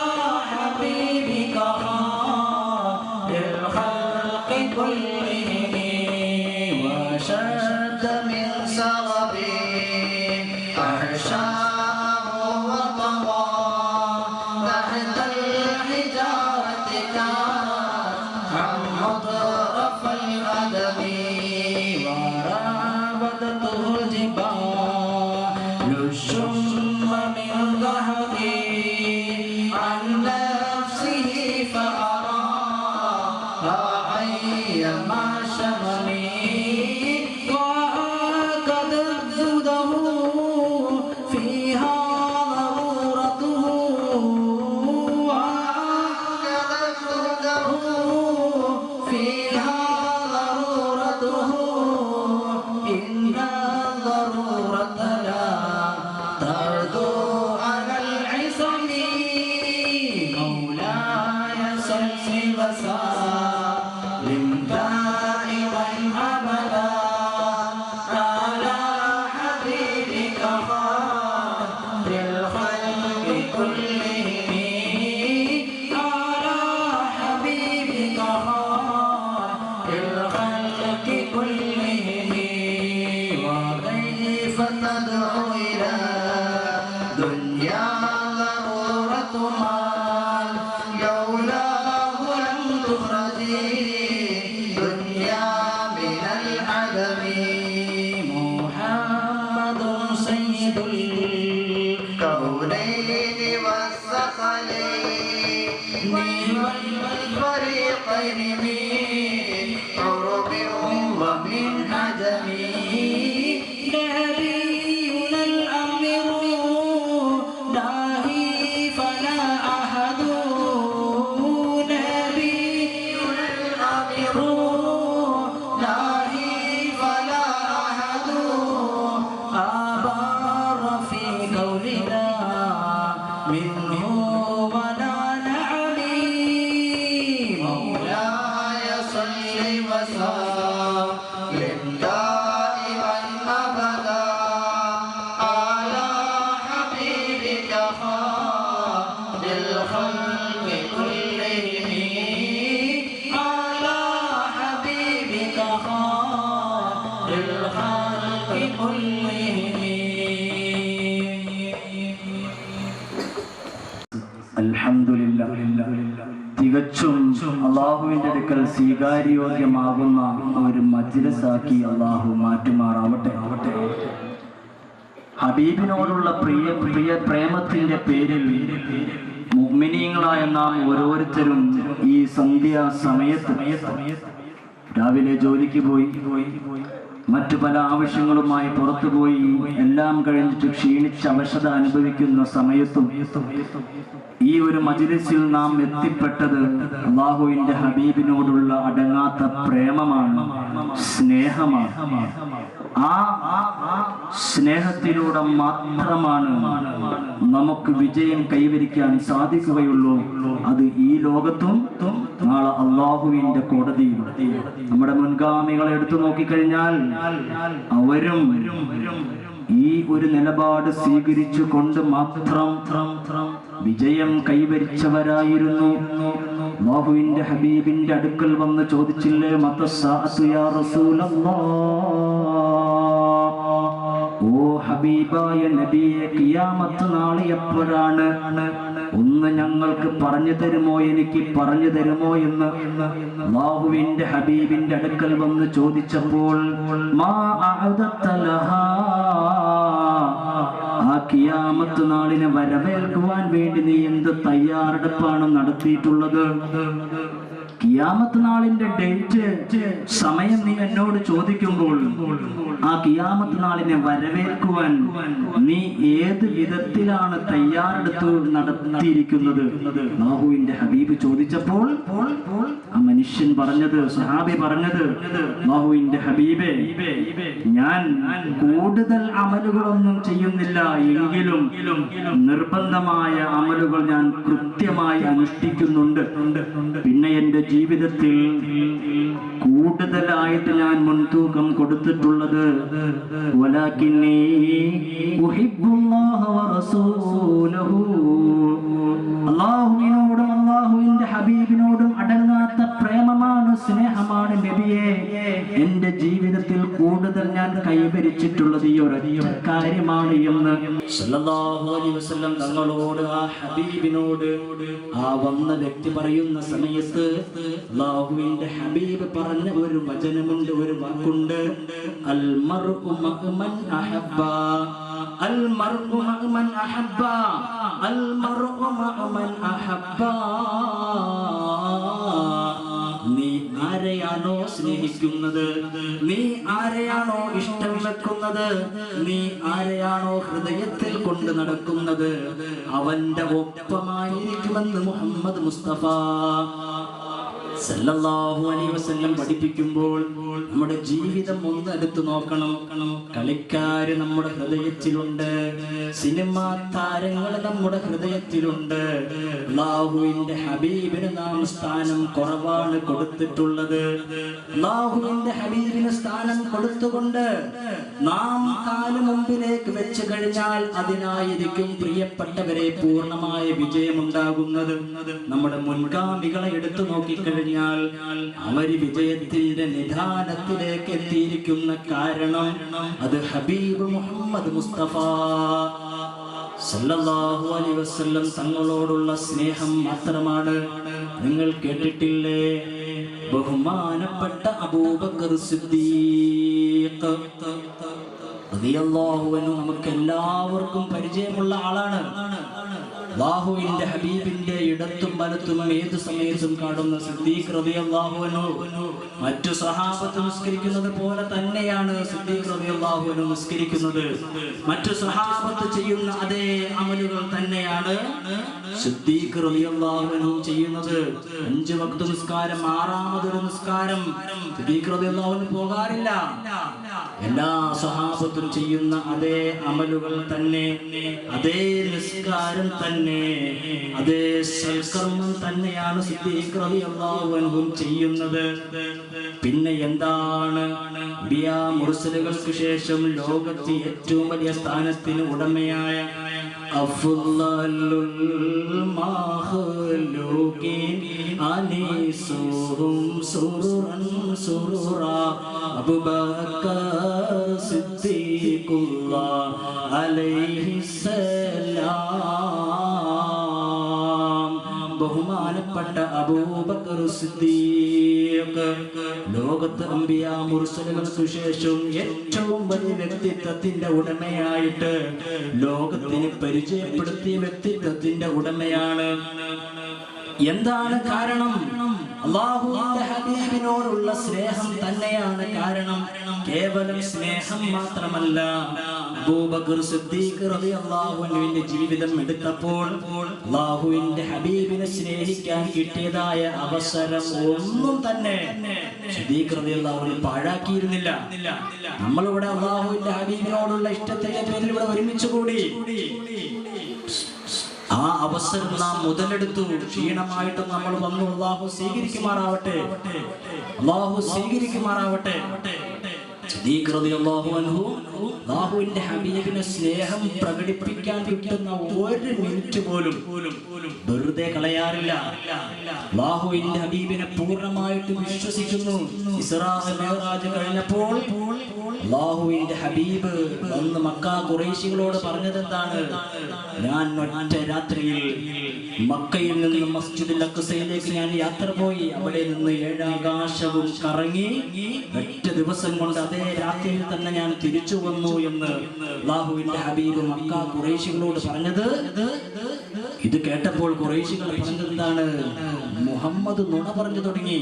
حبيبك خير الخلق كلهم وشد من سغب أحشاه وطوى تحت الحجارة عن مطرف الأدب وراودته الجبال الشم من ذهبي عن نفسه فأراها أيما شممي وأكدت زوده فيها ضرورته وأكدت زوده فيها ضرورته إن الضرورة لا ترجو على العصم مولاي صل وسلم دائما أبدا على حبيبك خير الخلق كلهم على حبيبك خير الخلق كلهم وكيف تدعو إلى دنيا ضرورة مال لولاه لم تخرجي دنيا من العدم محمد سيد الكونين والثقلين والفريقين من عرب ومن عجم نبينا الأمر ناهي فلا أحد نبينا الأمر ناهي فلا أحد أبار في قولنا منه ولا نعمي مولاي صل وسلم دائما أبدا على حبيبك خير الخلق كلهم على حبيبك خير الخلق كلهم الحمد لله തികച്ചും അള്ളാഹുവിൻ്റെ അടുക്കൽ സ്വീകാര്യോഗ്യമാകുന്ന ഒരു മജ്‌ലിസാക്കി അള്ളാഹു മാറ്റുമാറാവട്ടെ. ഹബീബിനോടുള്ള പ്രേമത്തിന്റെ പേരിൽ മുഅ്മിനീങ്ങളായ നാം ഓരോരുത്തരും ഈ സന്ധ്യാ സമയത്ത് രാവിലെ ജോലിക്ക് പോയി മറ്റു പല ആവശ്യങ്ങളുമായി പുറത്തുപോയി എല്ലാം കഴിഞ്ഞിട്ട് ക്ഷീണിച്ച് അവശത അനുഭവിക്കുന്ന സമയത്തും ഈ ഒരു മജ്‌ലിസിൽ നാം എത്തിപ്പെട്ടത് അല്ലാഹുവിന്റെ ഹബീബിനോടുള്ള അടങ്ങാത്ത പ്രേമമാണ്, സ്നേഹമാണ്. ആ സ്നേഹത്തിലൂടെ മാത്രമാണ് നമുക്ക് വിജയം കൈവരിക്കാൻ സാധിക്കുകയുള്ളൂ. അത് ഈ ലോകത്തും നാളെ അല്ലാഹുവിന്റെ കോടതിയിലും. നമ്മുടെ മുൻഗാമികളെ എടുത്തു നോക്കിക്കഴിഞ്ഞാൽ അവരും ഈ ഒരു നിലപാട് സ്വീകരിച്ചു കൊണ്ട് മാത്രം വിജയം കൈവരിച്ചവരായിരുന്നു. അല്ലാഹുവിന്റെ ഹബീബിന്റെ അടുക്കൽ വന്ന് ചോദിച്ചില്ലേ, മത്തസ്സാഅത്തു യാ റസൂലല്ലാഹ്, ഓ ഹബീബായ നബിയെ, ഖിയാമത്ത് നാൾ എപ്പോഴാണ്? ഒന്ന് ഞങ്ങൾക്ക് പറഞ്ഞു തരുമോ, എനിക്ക് പറഞ്ഞു തരുമോ എന്ന് അല്ലാഹുവിന്റെ ഹബീബിന്റെ അടുക്കൽ വന്ന് ചോദിച്ചപ്പോൾ മാ അഅദത ലഹാ, ആ ഖിയാമത്ത് നാളിനെ വരവേൽക്കുവാൻ വേണ്ടി നീ എന്ത് തയ്യാറെടുപ്പാണ് നടത്തിയിട്ടുള്ളത്? ഖിയാമത്ത് നാളിന്റെ ഡേറ്റ്, സമയം നീ എന്നോട് ചോദിക്കുമ്പോൾ ആ ഖിയാമത്ത് നാളിനെ വരവേൽക്കുവാൻ നീ ഏത് വിധത്തിലാണ് തയ്യാറെടുത്ത് നടത്തിയിരിക്കുന്നത്? അല്ലാഹുവിന്റെ ഹബീബ് ചോദിച്ചപ്പോൾ ആ മനുഷ്യൻ പറഞ്ഞത്, സഹാബി പറഞ്ഞത്, അല്ലാഹുവിന്റെ ഹബീബേ, ഞാൻ കൂടുതൽ അമലുകളൊന്നും ചെയ്യുന്നില്ല, എങ്കിലും നിർബന്ധമായ അമലുകൾ ഞാൻ കൃത്യമായി അനുഷ്ഠിക്കുന്നുണ്ട്. പിന്നെ എന്റെ ജീവിതത്തിൽ കൂടുതലായിട്ട് ഞാൻ മുൻതൂക്കം കൊടുത്തിട്ടുള്ളത് വലാകിന്നി ഉഹിബ്ബുല്ലാഹ വറസൂലഹു, അല്ലാഹുവിനോടും അല്ലാഹുവിന്റെ ഹബീബിനോടും അടങ്ങാത്ത പ്രേമമാണ്, സ്നേഹമാണ് നബിയെ. എന്റെ ജീവിതത്തിൽ കൂടുതൽ ഞാൻ കൈവരിച്ചിട്ടുള്ളത് ഈ ഒരൊറ്റ കാര്യമാണ് എന്ന് സല്ലല്ലാഹു അലൈഹി വസല്ലം തങ്ങളോട്, ആ ഹബീബിനോട് ആ വന്ന വ്യക്തി പറയുന്ന സമയത്ത് അല്ലാഹുവിന്റെ ഹബീബ് പറഞ്ഞ ഒരു വചനമുണ്ട്, ഒരു വാക്കുണ്ട്, അൽ മർഉ മഅ്മൻ അഹബ്ബ, അൽ മർഉ മഅ്മൻ അഹബ്ബ, അൽ മർഉ മഅ്മൻ അഹബ്ബ. നീ ആരെയാണോ സ്നേഹിക്കുന്നത്, നീ ആരെയാണോ ഇഷ്ടം വെക്കുന്നത്, നീ ആരെയാണോ ഹൃദയത്തിൽ കൊണ്ട് നടക്കുന്നത്, അവന്റെ ഒപ്പമായിരിക്കുമെന്ന് മുഹമ്മദ് മുസ്തഫ സല്ലല്ലാഹു അലൈഹി വസല്ലം പഠിപ്പിക്കുമ്പോൾ നമ്മുടെ ജീവിതം ഒന്ന് എടുത്തു നോക്കണം. കളിക്കാര് നമ്മുടെ ഹൃദയത്തിലുണ്ട്, സിനിമാ താരങ്ങൾ നമ്മുടെ ഹൃദയത്തിലുണ്ട്. അല്ലാഹുവിന്റെ ഹബീബിന് നാം സ്ഥാനം കുറവാണ് കൊടുത്തിട്ടുള്ളത്. അല്ലാഹുവിന്റെ ഹബീബിന് സ്ഥാനം കൊടുത്തുകൊണ്ട് നാം കാല് മുമ്പിലേക്ക് വെച്ച് കഴിഞ്ഞാൽ അതിനായിരിക്കും പ്രിയപ്പെട്ടവരെ പൂർണ്ണമായ വിജയമുണ്ടാകുന്നത്. നമ്മുടെ മുൻഗാമികളെ എടുത്തു നോക്കിക്കഴിഞ്ഞാൽ അവര് വിജയത്തിന്റെ നിധാനത്തിലേക്ക് എത്തിയിരിക്കുന്ന കാരണം അത് ഹബീബ് മുഹമ്മദ് മുസ്തഫ സല്ലല്ലാഹു അലൈഹി വസല്ലം തങ്ങളോടുള്ള സ്നേഹം മാത്രമാണ്. നിങ്ങൾ കേട്ടിട്ടില്ലേ, ബഹുമാനപ്പെട്ട അബൂബക്കർ സിദ്ദീഖ് റളിയല്ലാഹു അൻഹു നമുക്ക് എല്ലാവർക്കും പരിചയമുള്ള ആളാണ്. അല്ലാഹുവിന്റെ ഹബീബിന്റെ ഇടത്തും വലത്തും ഏത് സമയത്തും കാണുന്ന സിദ്ദീഖ് റളിയല്ലാഹു അൻഹു മറ്റു സഹാബത്ത് നിസ്കരിക്കുന്നത് പോലെ തന്നെയാണ് സിദ്ദീഖ് റളിയല്ലാഹു അൻഹു നിസ്കരിക്കുന്നത്. മറ്റു സഹാബത്ത് ചെയ്യുന്ന അതേ അമലുകൾ തന്നെയാണ് സിദ്ദീഖ് റളിയല്ലാഹു അൻഹു ചെയ്യുന്നത്. 5 വക്ത് നിസ്കാരം, 6ാമതൊരു നിസ്കാരം സിദ്ദീഖ് റളിയല്ലാഹു അൻഹു പോകാറില്ല. എല്ലാ സഹാബത്തും ചെയ്യുന്ന അതേ അമലുകൾ തന്നെ, അതേ നിസ്കാരം തന്നെ, അതേ സൽക്കർമ്മം തന്നെയാണ് സിദ്ദീഖ് റളിയല്ലാഹു അൻഹു ചെയ്യുന്നത്. പിന്നെ എന്താണ് ബിയാ മുർസലുകൾക്ക് ശേഷം ലോകത്തെ ഏറ്റവും വലിയ സ്ഥാനത്തിന് ഉടമയായ അഫ്ളലുൽ മഖ്ലൂഖീൻ അനീസുഹും സുറൻ സുറൂറാ അബൂബക്കർ സിദ്ദീഖുല്ലാഹ് അലൈഹിസ്സലാം ബഹുമാനപ്പെട്ട അബൂബക്കർ സിദ്ദീഖ് ലോകത്ത് അംബിയാ മുർസലുകൾക്ക് ശേഷം ഏറ്റവും വലിയ വ്യക്തിത്വത്തിന്റെ ഉടമയായിട്ട് ലോകത്തിന് പരിചയപ്പെടുത്തിയ വ്യക്തിത്വത്തിന്റെ ഉടമയാണ്. എന്താണ് കാരണം? അല്ലാഹുവിന്റെ ഹബീബിനോടുള്ള സ്നേഹം തന്നെയാണ് കാരണം. കേവലം സ്നേഹം മാത്രമല്ല, അബൂബക്കർ സിദ്ദീഖ് റളിയല്ലാഹു അൻഹുവിന്റെ ജീവിതം എടുത്തപ്പോൾ അല്ലാഹുവിന്റെ ഹബീബിനെ സ്നേഹിക്കാൻ കിട്ടിയതായ അവസരം ഒന്നും തന്നെ സിദ്ദീഖ് റളിയല്ലാഹു അൻഹു പാഴാക്കിയിരുന്നില്ല. നമ്മളിവിടെ അല്ലാഹുവിന്റെ ഹബീബിനോടുള്ള ഇഷ്ടത്തിന്റെ പേരിൽ ഇവിടെ ഒരുമിച്ച് കൂടി. ആ അവസരം നാം മുതലെടുത്തു. ക്ഷീണമായിട്ട് നമ്മൾ വന്നു. അല്ലാഹു സ്വീകരിക്കുമാറാവട്ടെ, അല്ലാഹു സ്വീകരിക്കുമാറാവട്ടെ. സിദ്ദീഖ് റളിയല്ലാഹു അൻഹു അല്ലാഹുവിന്റെ ഹബീബിനെ സ്നേഹം പ്രകടിപ്പിക്കാൻ കിട്ടുന്ന ഒരു മിനിറ്റ് പോലും വെറുതെ കളയാറില്ല. അല്ലാഹുവിന്റെ ഹബീബിനെ പൂർണ്ണമായിട്ട് വിശ്വസിക്കുന്നു. ഇസ്രാ മിഅ്റാജ് കഴിഞ്ഞപ്പോൾ അല്ലാഹുവിന്റെ ഹബീബ് വന്ന് മക്ക ഖുറൈശികളോട് പറഞ്ഞത് എന്താണ്? ഞാൻ ഒറ്റ രാത്രിയിൽ മക്കയിൽ നിന്ന് മസ്ജിദുൽ അഖ്സയിലേക്ക് ഞാൻ യാത്ര പോയി. അവിടെ നിന്ന് 7 ആകാശവും കറങ്ങി ഒറ്റ ദിവസം കൊണ്ട് അതേ രാത്രിയിൽ തന്നെ ഞാൻ തിരിച്ചു വന്നു എന്ന് അല്ലാഹുവിന്റെ ഹബീബ് മക്ക ഖുറൈശികളോട് പറഞ്ഞത്. ഇത് കേട്ടപ്പോൾ ഖുറൈശികൾ പറഞ്ഞത് എന്താണ്? മുഹമ്മദ് നുണ പറഞ്ഞു തുടങ്ങി,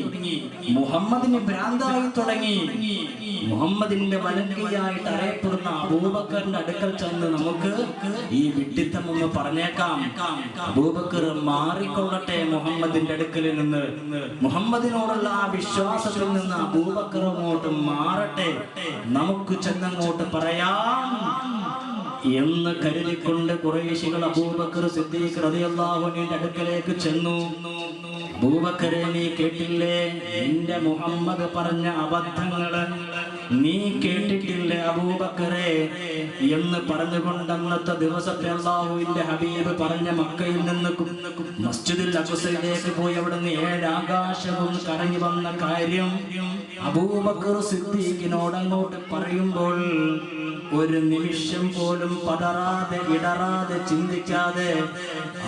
മുഹമ്മദിന് ഭ്രാന്തായി തുടങ്ങി. മുഹമ്മദിന്റെ വലങ്കയായിട്ട് അറിയപ്പെടുന്ന അബൂബക്കറിന്റെ അടുക്കൽ ചെന്ന് നമുക്ക് ഈ വിഡ്ഢിത്തം ഒന്ന് പറഞ്ഞേക്കാം. അബൂബക്കർ മാറിക്കൊള്ളട്ടെ മുഹമ്മദിന്റെ അടുക്കൽ നിന്ന്. മുഹമ്മദിനോടുള്ള ആ വിശ്വാസത്തിൽ നിന്ന് അബൂബക്കർ അങ്ങോട്ട് മാറട്ടെ, നമുക്ക് ചെന്നങ്ങോട്ട് പറയാം എന്ന് കരുതിക്കൊണ്ട് ഖുറൈശികൾ അബൂബക്കർ സിദ്ദീഖ് റളിയല്ലാഹു അൻഹുവിന്റെ അടുക്കലേക്ക് ചെന്നു. അബൂബക്കറെ, നീ കേട്ടില്ലേ നിന്റെ മുഹമ്മദ് പറഞ്ഞ അബദ്ധങ്ങള്? നീ കേട്ടിട്ടില്ലേ അബൂബക്കറെ എന്ന് പറഞ്ഞുകൊണ്ട് അന്നത്തെ ദിവസത്തെ അല്ലാഹുവിന്റെ ഹബീബ് പറഞ്ഞ മക്കയിൽ നിന്ന് മസ്ജിദുൽ അഖ്സയിലേക്ക് പോയി അവിടുന്ന് 7 ആകാശവും കറങ്ങി വന്ന കാര്യം അബൂബക്കർ സിദ്ദീഖിനോട് അങ്ങോട്ട് പറയുമ്പോൾ ഒരു നിമിഷം പോലും പതറാതെ ഇടറാതെ ചിന്തിക്കാതെ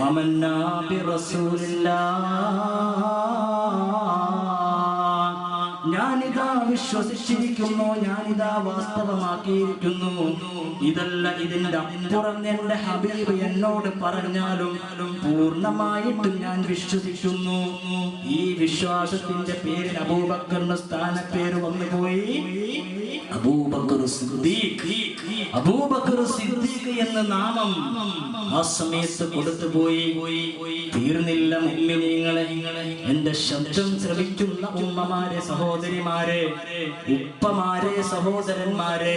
ആമന്നാ ബി റസൂലില്ലാഹ്, ഞാനിതാ വിശ്വസിച്ചിരിക്കുന്നു, ഞാനിതാ വാസ്തവമാക്കിയിരിക്കുന്നു. ഇതല്ല, ഇതിന്റെ അപ്പുറം എന്റെ ഹബീബ് എന്നോട് പറഞ്ഞാലും പൂർണ്ണമായിട്ട് ഞാൻ വിശ്വസിക്കുന്നു. ഈ വിശ്വാസത്തിന്റെ പേരിൽ അബൂബക്കറിന്റെ സ്ഥാനപ്പേര് വന്നുപോയി അബൂബക്കർ സിദ്ദീഖ്. അബൂബക്കർ സിദ്ദീഖ് എന്ന നാമം ആ സമയത്ത് കൊടുത്തുപോയി. തീർന്നില്ല മുഅ്മിനീങ്ങളെ, എന്റെ ശബ്ദം ശ്രവിക്കുന്ന ഉമ്മമാരെ, സഹോദരിമാരെ, ഉപ്പമാരെ, സഹോദരന്മാരെ,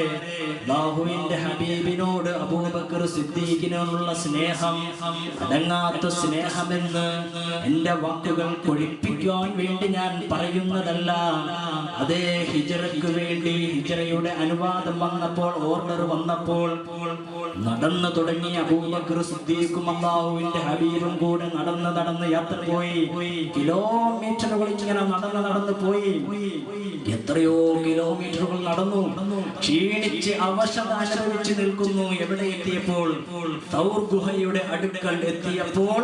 അല്ലാഹുവിന്റെ ഹബീബിനോട് അബൂബക്കർ സിദ്ദീഖിനോടുള്ള സ്നേഹം അടങ്ങാത്ത സ്നേഹമെന്ന് എന്റെ വാക്കുകൾ കൊഴിപ്പിക്കാൻ വേണ്ടി ഞാൻ പറയുന്നതല്ല. അതേ ഹിജ്റയ്ക്ക് വേണ്ടി ഹിജ്റയുടെ അനുവാദം വന്നപ്പോൾ, ഓർഡർ വന്നപ്പോൾ നടന്നു തുടങ്ങി അബൂബക്കർ സിദ്ദീഖും അല്ലാഹുവിന്റെ ഹബീബും കൂടെ നടന്ന് യാത്ര പോയി. കിലോമീറ്ററുകൾ ഇങ്ങനെ നടന്നു പോയി. എത്രയോ കിലോമീറ്ററുകൾ നടന്നു. ക്ഷീണിച്ച് അവശത അനുഭവിച്ച് നിൽക്കുന്നു. എവിടെ എത്തിയപ്പോൾ? തൗർ ഗുഹയുടെ അടുക്കൽ എത്തിയപ്പോൾ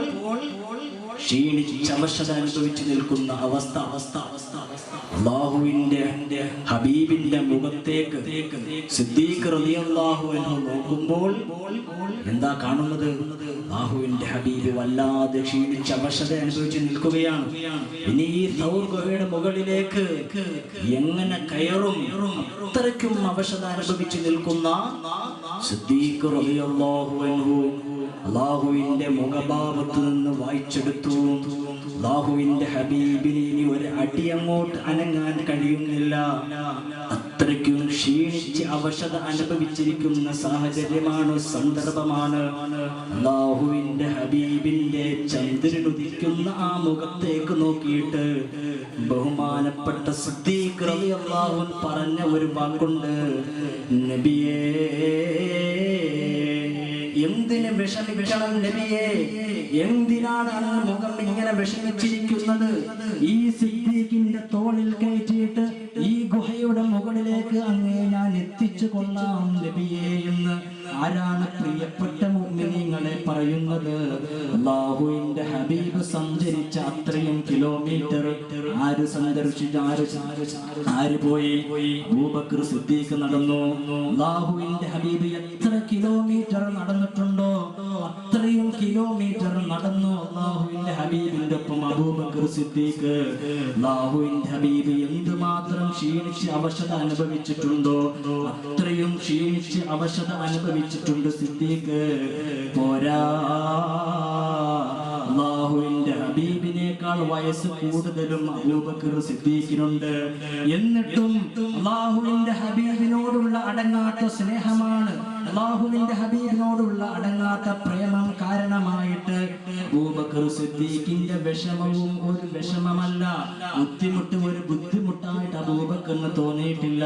ക്ഷീണിച്ച് അവശത അനുഭവിച്ച് നിൽക്കുന്ന അവസ്ഥ അല്ലാഹുവിന്റെ ഹബീബിന്റെ മുഖത്തേക്ക് സിദ്ദീഖ് റളിയല്ലാഹു അൻഹു നോക്കുമ്പോൾ എന്താ കാണുന്നത്? അല്ലാഹുവിന്റെ ഹബീബ് വല്ലാതെ ക്ഷീണിച്ച് അവശത അനുഭവിച്ച് നിൽക്കുകയാണ്. ഇനി ഈ തൗർ ഗുഹയുടെ മുകളിലേക്ക് എങ്ങനെ കയറും? അത്രയ്ക്കും അവശത അനുഭവിച്ച് നിൽക്കുന്ന സിദ്ദീഖ് റളിയല്ലാഹു അൻഹു അല്ലാഹുവിന്റെ മുഖഭാവത്ത് നിന്ന് വായിച്ചെടുത്തു. അല്ലാഹുവിന്റെ ഹബീബിന് ഇനി ഒരു അടി അങ്ങോട്ട് അനങ്ങാൻ കഴിയുന്നില്ല. അത്രയ്ക്കും ക്ഷീണിച്ച് അവശത അനുഭവിച്ചിരിക്കുന്ന സാഹചര്യമാണ്, സന്ദർഭമാണ്. അല്ലാഹുവിന്റെ ഹബീബിന്റെ ചന്ദ്രനുദിക്കുന്ന ആ മുഖത്തേക്ക് നോക്കിയിട്ട് ബഹുമാനപ്പെട്ട സിദ്ദീഖ് റളിയല്ലാഹു അൻഹു പറഞ്ഞ ഒരു വാക്കുണ്ട്, നബിയേ, എന്തിന് വിഷമിക്കണം നബിയേ? എന്തിനാണ് മുഖം ഇങ്ങനെ വിഷമിച്ചിരിക്കുന്നത്? ഈ സിദ്ദീഖിന്റെ തോളിൽ കയറ്റിയിട്ട് ഈ ഗുഹയുടെ മുകളിലേക്ക് അങ്ങേ ഞാൻ എത്തിച്ചു കൊള്ളാം നബിയേ എന്ന് ആരാണ് പ്രിയപ്പെട്ട മുഅ്മിനീങ്ങൾ മുഅ്മിനീങ്ങളെ പറയുന്നത്, അല്ലാഹുവിന്റെ ഹബീബ് സഞ്ചരിച്ച അത്രയും കിലോമീറ്റർ ആര് സന്ദർശിച്ചു? ആര് പോയി? അബൂബക്കർ സിദ്ദീഖ് നടന്നു. അല്ലാഹുവിന്റെ ഹബീബ് എത്ര കിലോമീറ്റർ നടന്നിട്ടുണ്ടോ അത്രയും കിലോമീറ്റർ നടന്നു അല്ലാഹുവിന്റെ ഹബീബിന്റെ ഒപ്പം അബൂബക്കർ സിദ്ദീഖ്. അല്ലാഹുവിന്റെ ഹബീബ് എന്തുമാത്രം ക്ഷീണിച്ച് അവശത അനുഭവിച്ചിട്ടുണ്ടോ അത്രയും ക്ഷീണിച്ച് അവശത അനുഭവിച്ചിട്ടുണ്ട് സിദ്ദീഖ്. പോരാ, അല്ലാഹുവിന്റെ ഹബീബിനേക്കാൾ വയസ്സ് കൂടുതലും അബൂബക്കർ സിദ്ദീഖിനുണ്ട്. എന്നിട്ടും അല്ലാഹുവിന്റെ ഹബീബിനോടുള്ള അടങ്ങാത്ത സ്നേഹമാണ്, അല്ലാഹുവിന്റെ ഹബീബിനോടുള്ള അടങ്ങാത്ത പ്രേമം കാരണമായിട്ട് അബൂബക്കർ സിദ്ദീഖിന്റെ വിഷമവും ഒരു വിഷമമല്ല, ബുദ്ധിമുട്ട് ഒരു ബുദ്ധിമുട്ടായിട്ട് അബൂബക്കറിന് തോന്നിയിട്ടില്ല.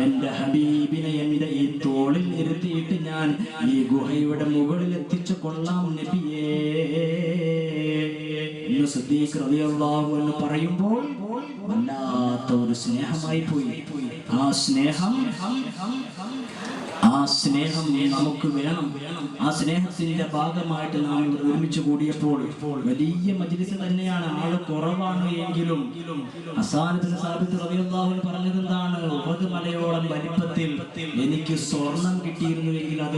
എന്റെ ഹബീബിനെ എന്റെ ഈ തോളിൽ ഇരുത്തിയിട്ട് ഞാൻ ഈ ഗുഹയുടെ മുകളിൽ എത്തിച്ചു കൊള്ളാം നബിയേ എന്ന് സിദ്ദീഖ് റളിയല്ലാഹു അൻഹു പറയുമ്പോൾ വല്ലാത്ത ഒരു സ്നേഹമായി പോയി. ആ സ്നേഹം നമുക്ക് വേണം. ആ സ്നേഹത്തിന്റെ ഭാഗമായിട്ട് നാം ഒരുമിച്ച് കൂടിയപ്പോൾ വലിയ മജ്‌ലിസ് തന്നെയാണ്, ആള് കുറവാണ് എങ്കിലും ഹസ്സാൻ ഇബ്നു സാബിത്ത് റളിയല്ലാഹു അൻഹു പറഞ്ഞത് എന്താണ്? ഉഹദ് മലയോളം വലിപ്പത്തിൽ എനിക്ക് സ്വർണം കിട്ടിയിരുന്നുവെങ്കിൽ അത്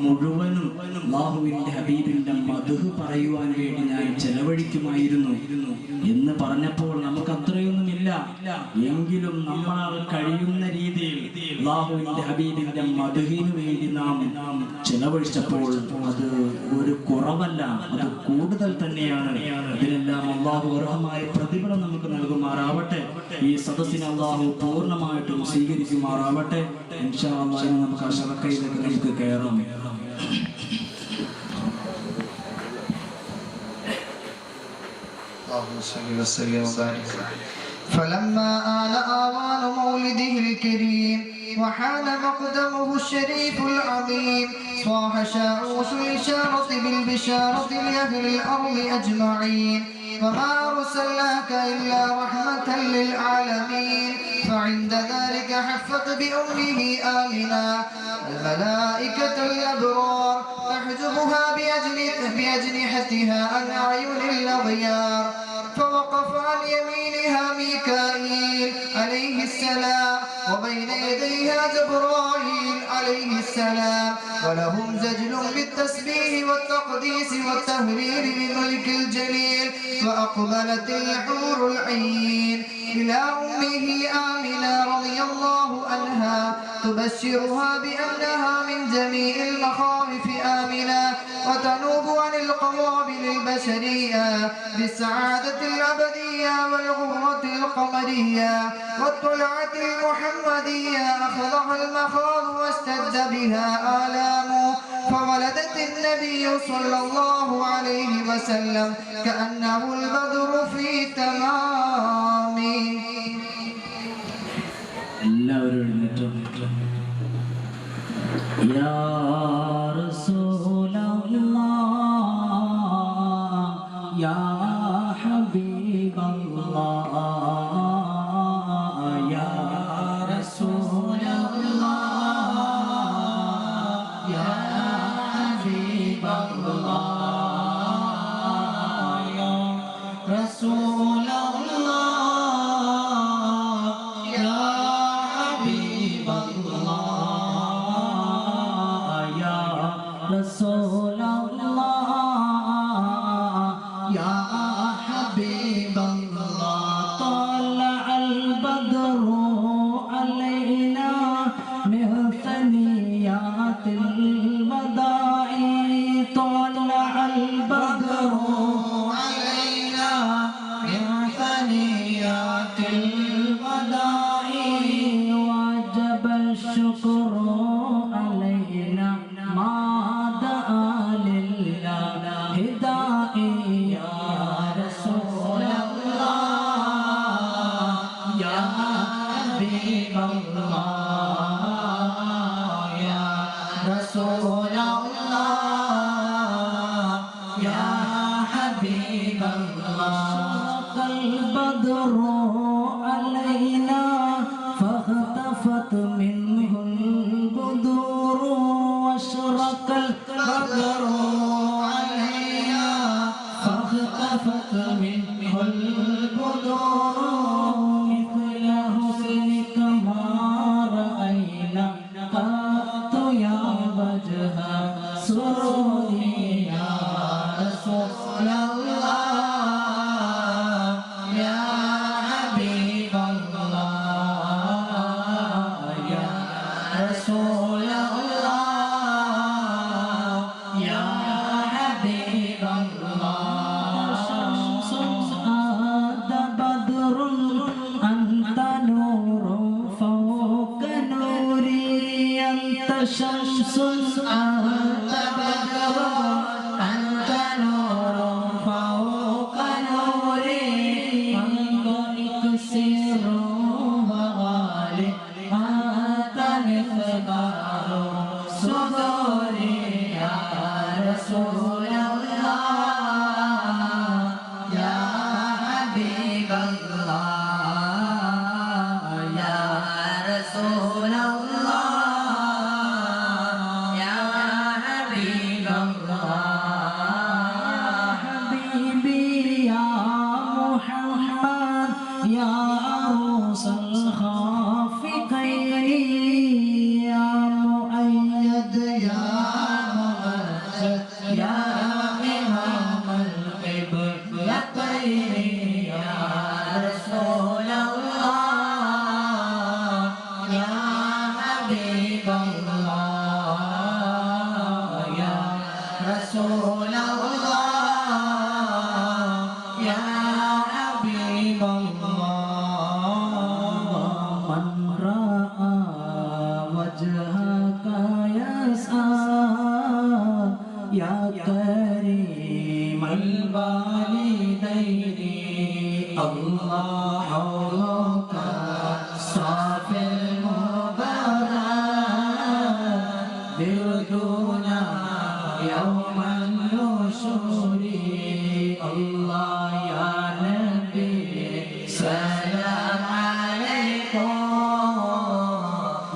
മുഴുവനും അല്ലാഹുവിന്റെ ഹബീബിന്റെ മദ്ഹ് പറയുവാൻ വേണ്ടി ഞാൻ ചെലവഴിക്കുമായിരുന്നു എന്ന് പറഞ്ഞപ്പോൾ നമുക്ക് അത്രയൊന്നുമില്ല, എങ്കിലും നമ്മളാൽ കഴിയുന്ന രീതിയിൽ അല്ലാഹുവിന്റെ ഹബീബിന്റെ മദ്ഹിന് വേണ്ടി നാം ചെലവഴിച്ചപ്പോൾ അത് ഒരു കുറവല്ല, അത് കൂടുതൽ തന്നെയാണ്. ഇതിനെല്ലാം അല്ലാഹു അർഹമായ പ്രതിഫലം നമുക്ക് നൽകുമാറാവട്ടെ. ഈ സദസ്സിനെ അല്ലാഹു പൂർണ്ണമായിട്ടും സ്വീകരിക്കുമാറാവട്ടെ. ഇൻഷാ അല്ലാഹ് നമുക്ക് അശറക്കയിലേക്ക് നമുക്ക് കയറാം. فلما آن آوان مولده الكريم وحان مقدمه الشريف العظيم صاح شاؤوش الإشارة بالبشارة لأهل الأرض أجمعين وما أرسلناك إلا رحمة للعالمين فعند ذلك حفت بأمه آمنا الملائكة الأبرار تحجبها بأجنحتها عن أعين الأغيار فوقف عن يمينها ميكائيل عليه السلام وبين يديها جبرائيل عليه السلام ولهم زجل بالتسبيح والتقديس والتهليل بملك الجليل وأقبلت الحور العين إلى أمه آمنة رضي الله عنها تبشرها بأنها من جميع المخاوف آمنة وتنوب عن القوابل البشرية بالسعادة الأبدية والغرة القمرية والطلعة المحمدية أخذها المخاض واشتد بها آلام فولدت النبي صلى الله عليه وسلم كأنه البدر في تمامه. يا رسول الله يا حبيب الله يا رسول الله يا حبيب الله يا رسول الله يا حبيب الله يا رسول الله يا حبيب الله طلع البدر علينا من ثنيات الوداع طلع البدر علينا من ثنيات الوداع وجب الشكر علينا ما دعا لله داعي يا رسول الله يا حبيب الله يا رسول الله يا حبيب الله شق البدر علينا فاختفت منه البدور واشرق البدر منه البدور مثل حسنك ما رأينا قط يا وجه سروري يا رسول الله يا حبيب الله يا رسول الله يا حبيب الله شمس عاد بدر أنت نور فوق نوري أنت شمس أنت بدر أنت نور فوق نوري أنت إكسير وغالي أنت مفتاح صدوري يا رسول الله يا حبيب الله يا رسول الله يا حبيب الله حبيبي يا محمد يا عروس الخافقين يا مؤيد يا ممجد يا إمام القبلتين يا رسول الله يا حبيب الله يا رسول الله يا حبيب الله من رأى وجهك يسعى يا كريم الوالدين الله حولك صافي المبارك بردنا يوم النشور الله يا نبي سلام عليكم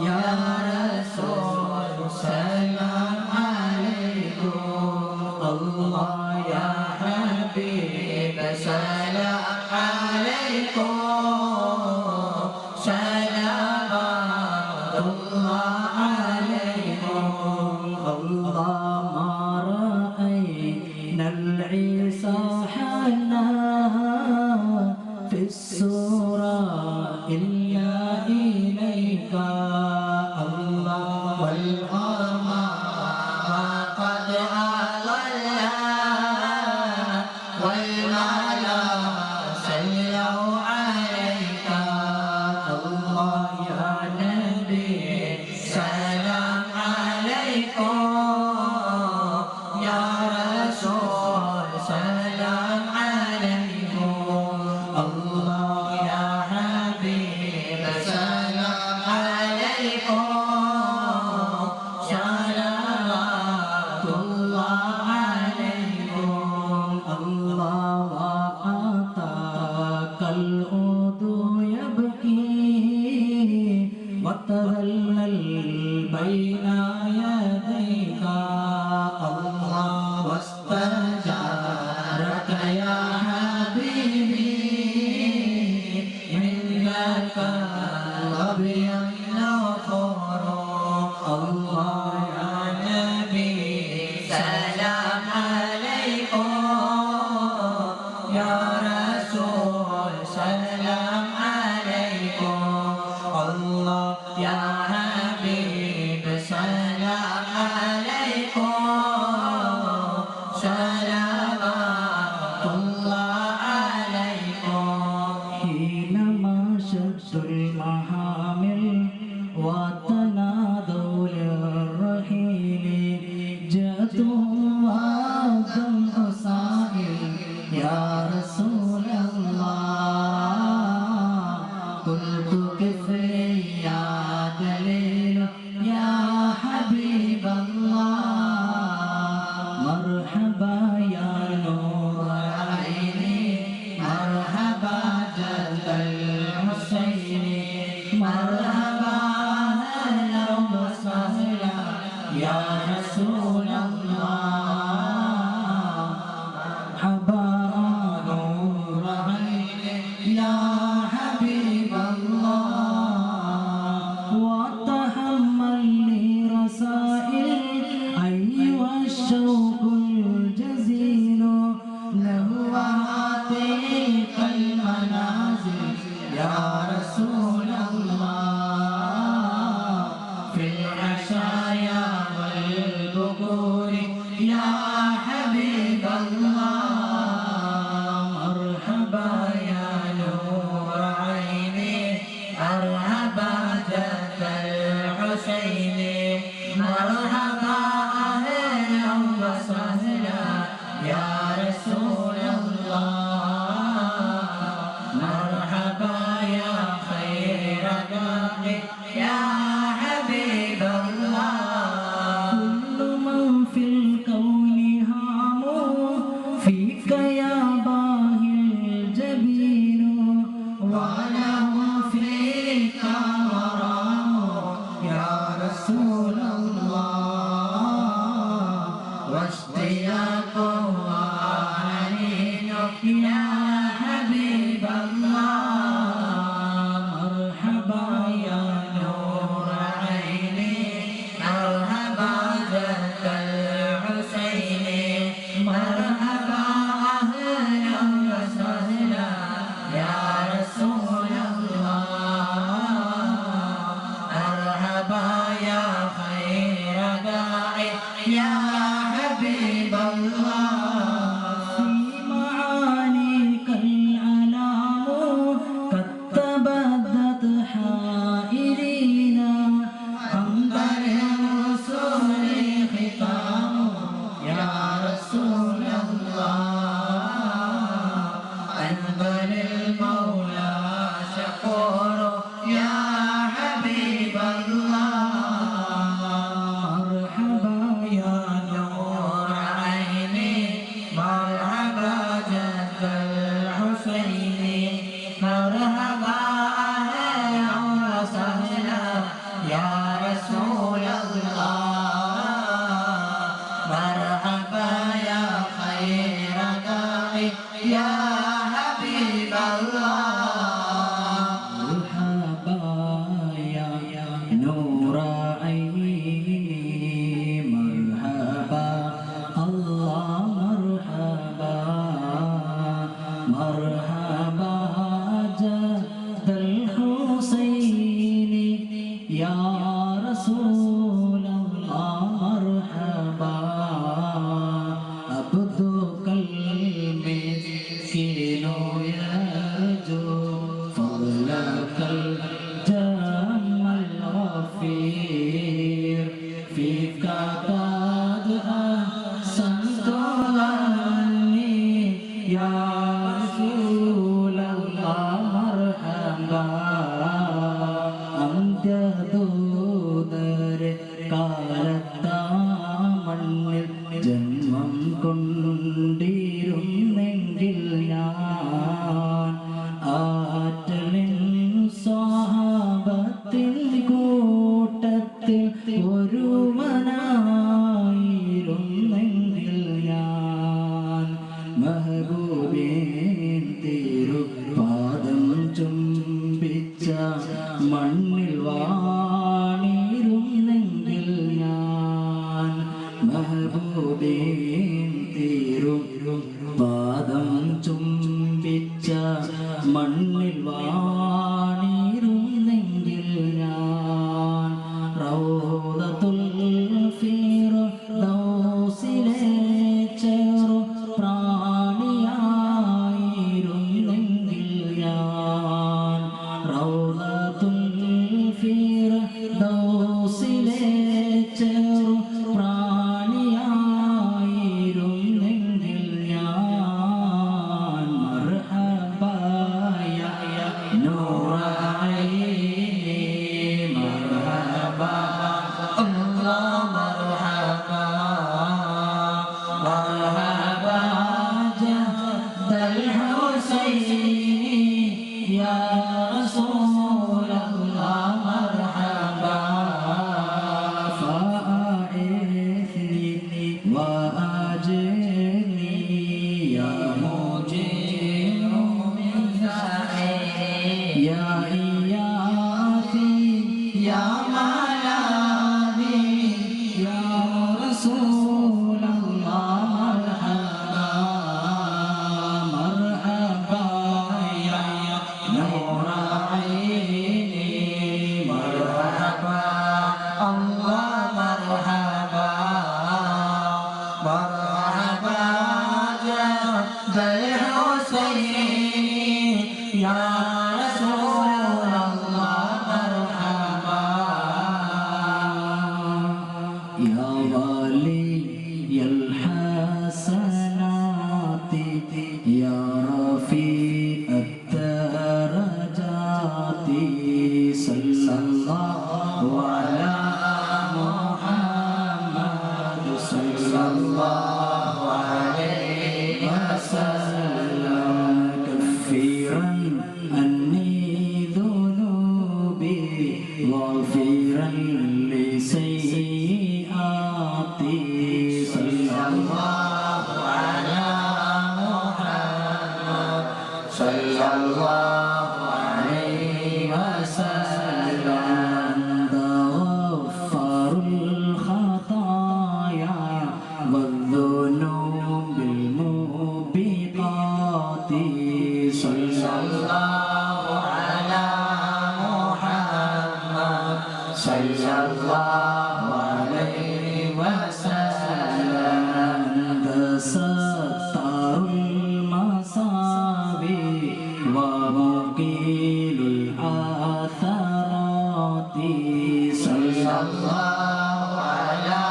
يا رسول سلام عليكم الله يا حبيب سلام عليكم سلامات الله عليكم الله ما رأينا العيسى حنا في السورة إلا إليك الله والغمام قد أضلنا والملا سلوا عليك الله يا نبي سلام عليكم يا رسول سلام عليكم الله يا حبيب سلام عليكم صلوات الله عليكم الله وأعطاك الأذى يبكي وتذلل بين يديك الله واستجارك يا حبيبي منك الأبيض نفر الله يا نبي سلام عليكم يا رسول سلام عليكم الله يا حبيب مرحبا جد الحسين يا رسول الله مرحبا عبدك المسكين يرجو فضلك الجم الغفير فيك قد أحسنت ظني يا رسول الله مرحبا അന്ത്യദൂതരെ കാലത്താ മണ്ണിൽ ജന്മം കൊണ്ടിരുന്നെങ്കിൽ ഞാൻ ആറ്റലിൻ സ്വഹാബത്തിൻ കൂട്ടത്തിൽ ഒരുവനായിരുന്നെങ്കിൽ ഞാൻ മെഹബൂബിൻ തിരുപാദം ചുംബിച്ച മണ്ണിൽ വാണിരുന്നെങ്കിൽ ഞാൻ മെഹബൂബിൻ തിരുപാദം ചുംബിച്ച മണ്ണിൽ വാണിരുന്നെങ്കിൽ ഞാൻ റൗദത്തുൽ ഫിർദൗസിലെ ചെറു പ്രാണിയായിരുന്നെങ്കിൽ ഞാൻ റൗദത്തുൽ ഫിർദൗസിലെ ചെറു പ്രാണിയായിരുന്നെങ്കിൽ ഞാൻ മർഹബാ യാ നൂറൈനി മർഹബാ അല്ലാഹ് മർഹബാ മർഹബാ ജദ്ദൽ ഹുസൈനി യാ റസൂലല്ലാഹ് മർഹബാ ഫഅഇഥ്നി വഅജ്നി യാ മുജീർ മിൻ സഅരി യാ ഇയാതി യാ മലാദി യാ റസൂലല്ലാഹ് മർഹബാ മർഹബാ യാ നൂറ ഐനി മർഹബാ അല്ലാഹ് മർഹബാ മർഹബാ ജദ്ദൽ ഹുസൈനി യാ റസൂലല്ലാഹ് മർഹബാ യാ വലിയൽ ഹസനാതി യാ റഫീഅത് ദറജാതി സല്ലല്ലാഹു അലാ മുഹമ്മദ് സല്ലല്ലാഹു അലൈഹി വസല്ലം കഫീറൻ അന്നി ദുനൂബി വഗ്ഫിറൻ ലിസയ്യിആതി സല്ലല്ലാഹു അലാ മുഹമ്മദ് സല്ലല്ലാഹു അലൈഹി വസല്ലം തഗഫറുൽ ഖതായാ വദ്ദുനൂബിൽ മുബിഖാതി സല്ലല്ലാഹു അലാ മുഹമ്മദ് സല്ലല്ലാഹു അലൈഹി വസല്ലം തസത്താറുൽ മസാബി വമുഖീലുൽ ആഥറാതി സല്ലല്ലാഹു അലാ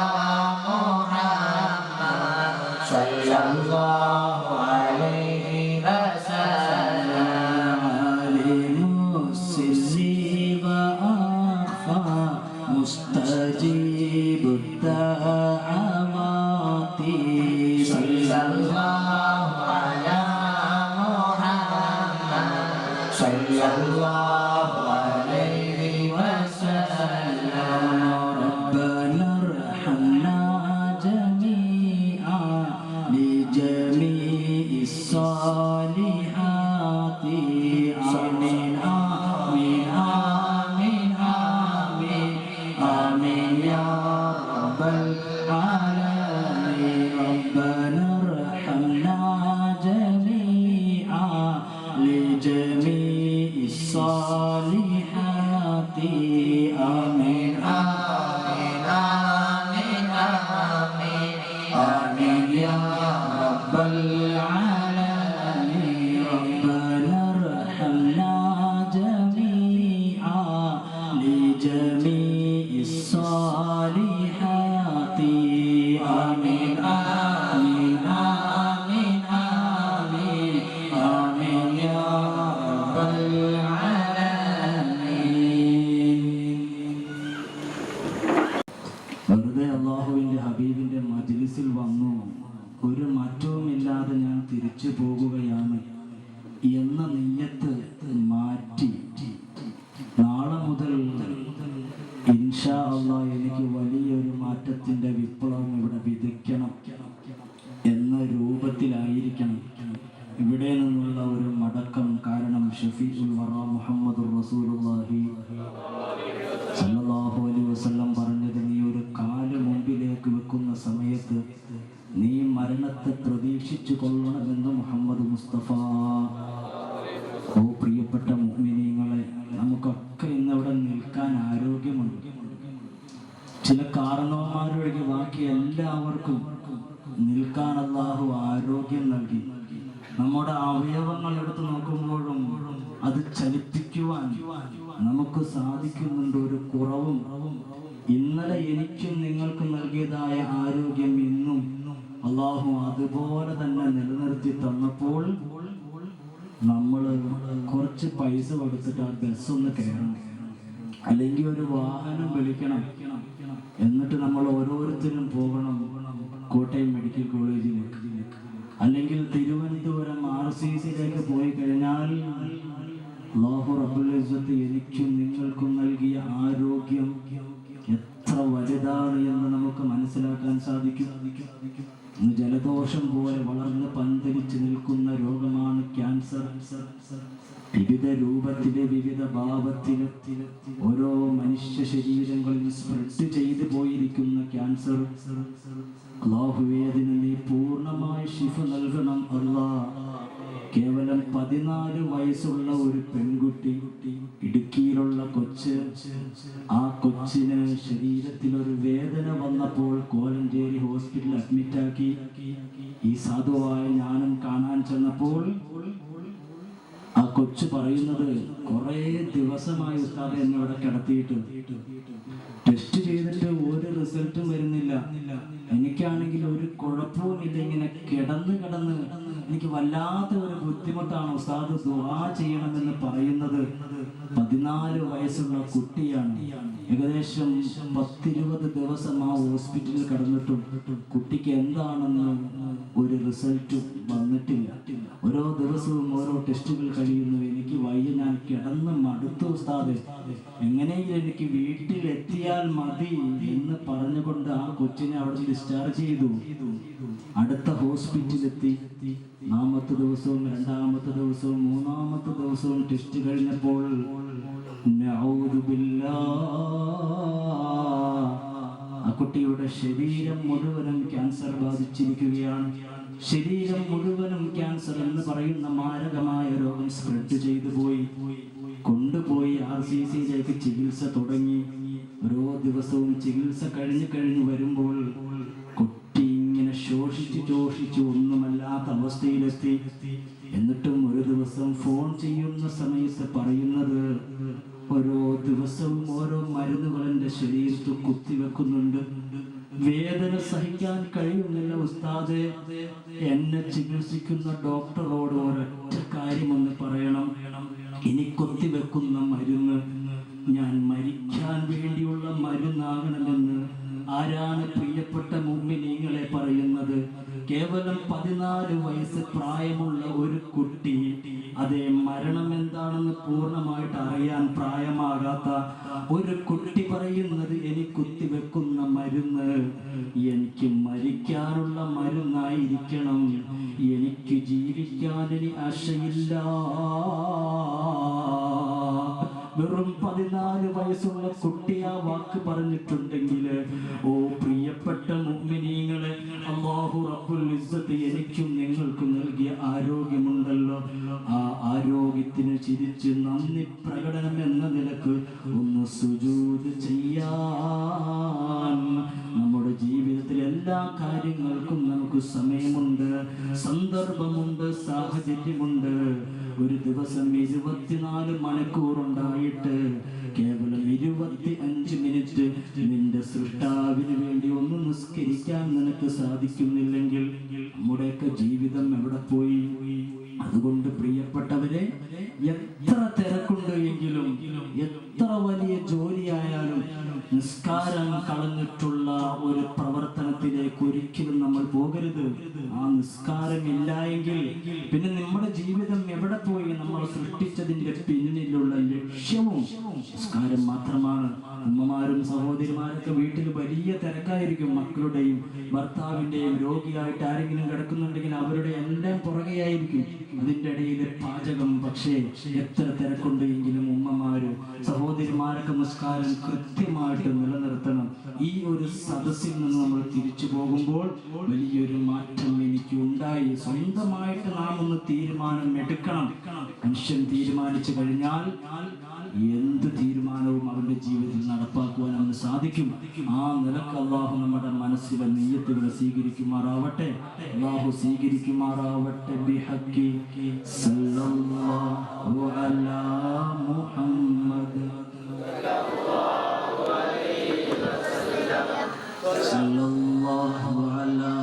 മുഹമ്മദ് സല്ലല്ലാഹു അലൈഹി വസല്ലം അലിമുസ്സിരി വഅഖ്ഫാ മുസ്തജീബുദ് ദഅവാതി സല്ലല്ലാഹു അലാ മുഹമ്മദ് സല്ലല്ലാഹു അലൈഹി വസല്ലം റബ്ബനാ അർഹംനാ ജമീഅ ബിജമീഇസ് സാലിഹാതി ആമീൻ ആമീൻ ആമീൻ ആമീൻ ആമീൻ യാ റബ്ബൽ ആലമീൻ ربنا ارحمنا جميعا لجميع الصالحات آمين آمين آمين آمين آمين يا رب العالمين ربنا ارحمنا جميعا لجميع الصالحات آمين آمين آمين آمين آمين يا رب العالمين. വെറുതെ അള്ളാഹുവിൻ്റെ ഹബീബിൻ്റെ മജ്ലിസിൽ വന്നു ഒരു മാറ്റവുമില്ലാതെ ഞാൻ തിരിച്ചു പോകുകയാണ് എന്ന നിയ്യത്ത് മാറ്റി നാളെ മുതൽ ഇൻഷാ അല്ലാഹ് എനിക്ക് വലിയൊരു മാറ്റത്തിൻ്റെ വിപ്ലവം ഇവിടെ വിധിക്കണം എന്ന രൂപത്തിലായിരിക്കണം ഇവിടെ നിന്നുള്ള ഒരു മടക്കം. കാരണം ഷഫീഉൽ വറ മുഹമ്മദുർ റസൂലുള്ളാഹി സല്ലല്ലാഹു അലൈഹി വസല്ലം പറഞ്ഞത്, നീ ഒരു കാല് മുമ്പിലേക്ക് വെക്കുന്ന സമയത്ത് നീ മരണത്തെ പ്രതീക്ഷിച്ചു കൊള്ളണമെന്ന് മുഹമ്മദ് മുസ്തഫ. ഓ പ്രിയപ്പെട്ട മുഅ്മിനീങ്ങളെ, നമുക്കൊക്കെ ഇന്നിവിടെ നിൽക്കാൻ ആരോഗ്യമുണ്ട്. ചില കാരണവന്മാരൊഴികെ ബാക്കി എല്ലാവർക്കും നിൽക്കാൻ അല്ലാഹു ആരോഗ്യം നൽകി. നമ്മുടെ അവയവങ്ങൾ എടുത്ത് നോക്കുമ്പോഴും അത് ചലിപ്പിക്കുവാൻ നമുക്ക് സാധിക്കുന്നുണ്ട്. ഒരു കുറവും ഇന്നലെ എനിക്കും നിങ്ങൾക്കും നൽകിയതായ ആരോഗ്യം ഇന്നും അല്ലാഹു അതുപോലെ തന്നെ നിലനിർത്തി തന്നപ്പോൾ നമ്മൾ കുറച്ച് പൈസ കൊടുത്തിട്ട് ആ ബസ്സൊന്ന് കയറണം, അല്ലെങ്കിൽ ഒരു വാഹനം വിളിക്കണം, എന്നിട്ട് നമ്മൾ ഓരോരുത്തരും പോകണം കോട്ടയം മെഡിക്കൽ കോളേജിലേക്ക്, അല്ലെങ്കിൽ തിരുവനന്തപുരം RCCയിലേക്ക് പോയി കഴിഞ്ഞാൽ അല്ലാഹു റബ്ബുൽ ഇസ്സത്ത് എനിക്കും നിങ്ങൾക്കും നൽകിയ ആരോഗ്യം എത്ര വലുതാണ് എന്ന് നമുക്ക് മനസ്സിലാക്കാൻ സാധിക്കും. ജലദോഷം പോലെ വളർന്ന് പന്തലിച്ച് നിൽക്കുന്ന രോഗമാണ് ക്യാൻസർ. വിവിധ രൂപത്തിലെ വിവിധ ഭാവത്തിലെ ഓരോ മനുഷ്യ ശരീരങ്ങളിൽ സ്പ്രെഡ് ചെയ്തു പോയിരിക്കുന്ന ക്യാൻസർ. അല്ലാഹുവേ, അതിന് നീ പൂർണ്ണമായ ശിഫ നൽകണം അല്ലാഹ്. കേവലം 14 വയസ്സുള്ള ഒരു പെൺകുട്ടി, ഇടുക്കിയിലുള്ള കൊച്ച്, ആ കൊച്ചിന് ശരീരത്തിൽ ഒരു വേദന വന്നപ്പോൾ കോലഞ്ചേരി ഹോസ്പിറ്റലിൽ അഡ്മിറ്റാക്കി. ഈ സാധുവായ ഞാനും കാണാൻ ചെന്നപ്പോൾ ആ കൊച്ചു പറയുന്നത്, കുറേ ദിവസമായി ഉസ്താദ് എന്നെ ഇവിടെ കിടത്തിയിട്ട് ടെസ്റ്റ് ചെയ്തിട്ട് ഒരു റിസൾട്ടും വരുന്നില്ല, എനിക്കാണെങ്കിൽ ഒരു കുഴപ്പവുമില്ല, ഇങ്ങനെ കിടന്ന് എനിക്ക് വല്ലാത്ത ഒരു ബുദ്ധിമുട്ടാണ്, ഉസ്താദ് ദുആ ചെയ്യണമെന്ന് പറയുന്നത്. 14 വയസ്സുള്ള കുട്ടിയാണ്. ഏകദേശം 10-20 ദിവസം ആ ഹോസ്പിറ്റലിൽ കിടന്നിട്ടും കുട്ടിക്ക് എന്താണെന്ന് ഒരു റിസൾട്ടും വന്നിട്ടില്ല. ഓരോ ദിവസവും ഓരോ ടെസ്റ്റുകൾ കഴിയുന്നു. എനിക്ക് വയ്യ, ഞാൻ കിടന്ന് മടുത്തു ഉസ്താദ്, എങ്ങനെയെങ്കിലും എനിക്ക് വീട്ടിലെത്തിയാൽ മതി എന്ന് പറഞ്ഞുകൊണ്ട് ആ കൊച്ചിനെ അവിടെ ഡിസ്ചാർജ് ചെയ്തു. അടുത്ത ഹോസ്പിറ്റലിലെത്തി. 4ാമത്തെ ദിവസവും 2ാമത്തെ ദിവസവും 3ാമത്തെ ദിവസവും ടെസ്റ്റ് കഴിഞ്ഞപ്പോൾ ആ കുട്ടിയുടെ ശരീരം മുഴുവനും ക്യാൻസർ ബാധിച്ചിരിക്കുകയാണ്. ശരീരം മുഴുവനും ക്യാൻസർ എന്ന് പറയുന്ന മാരകമായ രോഗം സ്പ്രെഡ് ചെയ്തു പോയി. കൊണ്ടുപോയി RCCയിലേക്ക് ചികിത്സ തുടങ്ങി. ഓരോ ദിവസവും ചികിത്സ കഴിഞ്ഞു വരുമ്പോൾ കുട്ടി ഇങ്ങനെ ശോഷിച്ചു ഒന്നുമല്ലാത്ത അവസ്ഥയിലെത്തി. എന്നിട്ടും ഒരു ദിവസം ഫോൺ ചെയ്യുന്ന സമയത്ത് പറയുന്നത്, ഓരോ ദിവസവും ഓരോ മരുന്നുകൾ എൻ്റെ ശരീരത്തിൽ കുത്തിവെക്കുന്നുണ്ട്, വേദന സഹിക്കാൻ കഴിയുന്നില്ല ഉസ്താദേ, എന്നെ ചികിത്സിക്കുന്ന ഡോക്ടറോട് ഒരൊറ്റ കാര്യമൊന്ന് പറയണം, ഇനി കുത്തിവെക്കുന്ന മരുന്ന് ഞാൻ മരിക്കാൻ വേണ്ടിയുള്ള മരുന്നാകണമെന്ന്. ആരാണ് പ്രിയപ്പെട്ട മുഅ്മിനീങ്ങളെ പറയുന്നത്? കേവലം 14 വയസ്സ് പ്രായമുള്ള ഒരു കുട്ടി, അതേ മരണം എന്താണെന്ന് പൂർണ്ണമായിട്ട് അറിയാൻ പ്രായമാകാത്ത ഒരു കുട്ടി പറയുന്നത്, എനിക്ക് കുത്തിവെക്കുന്ന മരുന്ന് എനിക്ക് മരിക്കാനുള്ള മരുന്നായിരിക്കണം, എനിക്ക് ജീവിക്കാൻ ഇനി ആശയില്ല. വെറും 14 വയസ്സുള്ള കുട്ടി ആ വാക്ക് പറഞ്ഞിട്ടുണ്ടെങ്കിൽ, ഓ പ്രിയപ്പെട്ട മുഅ്മിനീങ്ങളെ, അല്ലാഹു റബ്ബുൽ ഇസ്സത്ത് എനിക്കും നിങ്ങൾക്കും നൽകിയ ആരോഗ്യമുണ്ടല്ലോ, ആ ആരോഗ്യത്തിന് ചിരിച്ച് നന്ദി പ്രകടനം എന്ന നിലക്ക് ഒന്ന് സുജൂദ് ചെയ്യാൻ നമ്മുടെ ജീവിതത്തിൽ എല്ലാ കാര്യങ്ങൾക്കും നമുക്ക് സമയമുണ്ട്, സന്ദർഭമുണ്ട്, സാഹചര്യമുണ്ട്. ഒരു ദിവസം 24 മണിക്കൂറുണ്ടായിട്ട് കേവലം 25 മിനിറ്റ് നിന്റെ സൃഷ്ടാവിന് വേണ്ടി ഒന്ന് നിസ്കരിക്കാൻ നിനക്ക് സാധിക്കുന്നില്ലെങ്കിൽ നമ്മുടെയൊക്കെ ജീവിതം എവിടെ പോയി? അതുകൊണ്ട് പ്രിയപ്പെട്ടവരെ, എത്ര തിരക്കുണ്ട് എങ്കിലും, എത്ര വലിയ ജോലിയായാലും നിസ്കാരം കളഞ്ഞിട്ടുള്ള ഒരു പ്രവർത്തനത്തിലേക്ക് ഒരിക്കലും നമ്മൾ പോകരുത്. ആ നിസ്കാരം ഇല്ല എങ്കിൽ പിന്നെ നമ്മുടെ ജീവിതം എവിടെ പോയി? നമ്മൾ സൃഷ്ടിച്ചതിന്റെ പിന്നിലുള്ള ലക്ഷ്യവും നിസ്കാരം മാത്രമാണ്. അമ്മമാരും സഹോദരിമാരൊക്കെ വീട്ടിൽ വലിയ തിരക്കായിരിക്കും, മക്കളുടെയും ഭർത്താവിന്റെയും. രോഗിയായിട്ട് ആരെങ്കിലും കിടക്കുന്നുണ്ടെങ്കിൽ അവരുടെ എല്ലാം പുറകെയായിരിക്കും, അതിന്റെ ഇടയിൽ പാചകം. പക്ഷേ എത്ര തിരക്കുണ്ട് എങ്കിലും ഉമ്മമാര് സഹോദരിമാരൊക്കെ നിസ്കാരം കൃത്യമായിട്ട് നിലനിർത്തണം. ഈ ഒരു സദസ്സിൽ നിന്ന് നമ്മൾ തിരിച്ചു പോകുമ്പോൾ വലിയൊരു മാറ്റം എനിക്ക് ഉണ്ടായി. സ്വന്തമായിട്ട് നാം ഒന്ന് തീരുമാനം എടുക്കണം. മനുഷ്യൻ തീരുമാനിച്ചു കഴിഞ്ഞാൽ എന്ത് തീരുമാനവും അവന്റെ ജീവിതത്തിൽ നടപ്പാക്കുവാൻ അവന് സാധിക്കും. ആ നിലക്ക് അള്ളാഹു നമ്മുടെ മനസ്സിലെ നിയ്യത്തുകൾ സ്വീകരിക്കുമാറാവട്ടെ. അള്ളാഹു സ്വീകരിക്കുമാറാവട്ടെ. ബിഹഖി സല്ലല്ലാഹു അലാ മുഹമ്മദ് സല്ലല്ലാഹു അലാ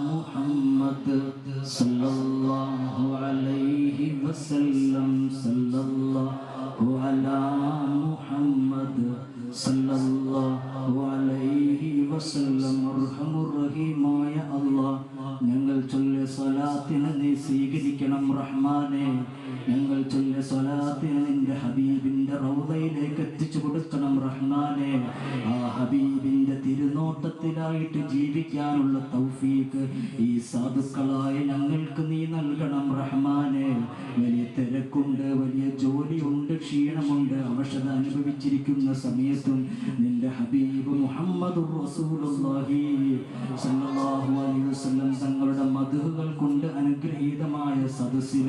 മുഹമ്മദ് സല്ലല്ലാഹു അലൈഹി വസല്ലം സല്ലല്ലാഹു അലാ മുഹമ്മദ് സല്ലല്ലാഹു അലൈഹി വസല്ലം. അർഹമുർ റഹീമായ അല്ലാഹ്, ഞങ്ങൾ ചൊല്ലിയ സ്വലാത്തിനെ നീ സ്വീകരിക്കണം റഹ്മാനെ. ഞങ്ങൾ ചൊല്ലിയ സ്വലാത്തിനെ നിന്റെ ഹബീബിന്റെ റൗദയിലേക്ക് എത്തിച്ചു കൊടുക്കണം റഹ്മാനെ. ആ ഹബീബിന്റെ തിരുനോട്ടത്തിലായിട്ട് ജീവിക്കാനുള്ള തൗഫീഖ് ഈ സാധുക്കളായ ഞങ്ങൾക്ക് നീ നൽകണം റഹ്മാനെ. വലിയ തിരക്കുണ്ട്, വലിയ ജോലിയുണ്ട്, ക്ഷീണമുണ്ട്, അവശത അനുഭവിച്ചിരിക്കുന്ന സമയത്തും നിന്റെ ഹബീബ് മുഹമ്മദുർ റസൂലുള്ളാഹി സ്വല്ലല്ലാഹു അലൈഹി വസല്ലം തങ്ങളുടെ മദ്ഹുകൾ കൊണ്ട് അനുഗ്രഹീതമായ സദസ്സിൽ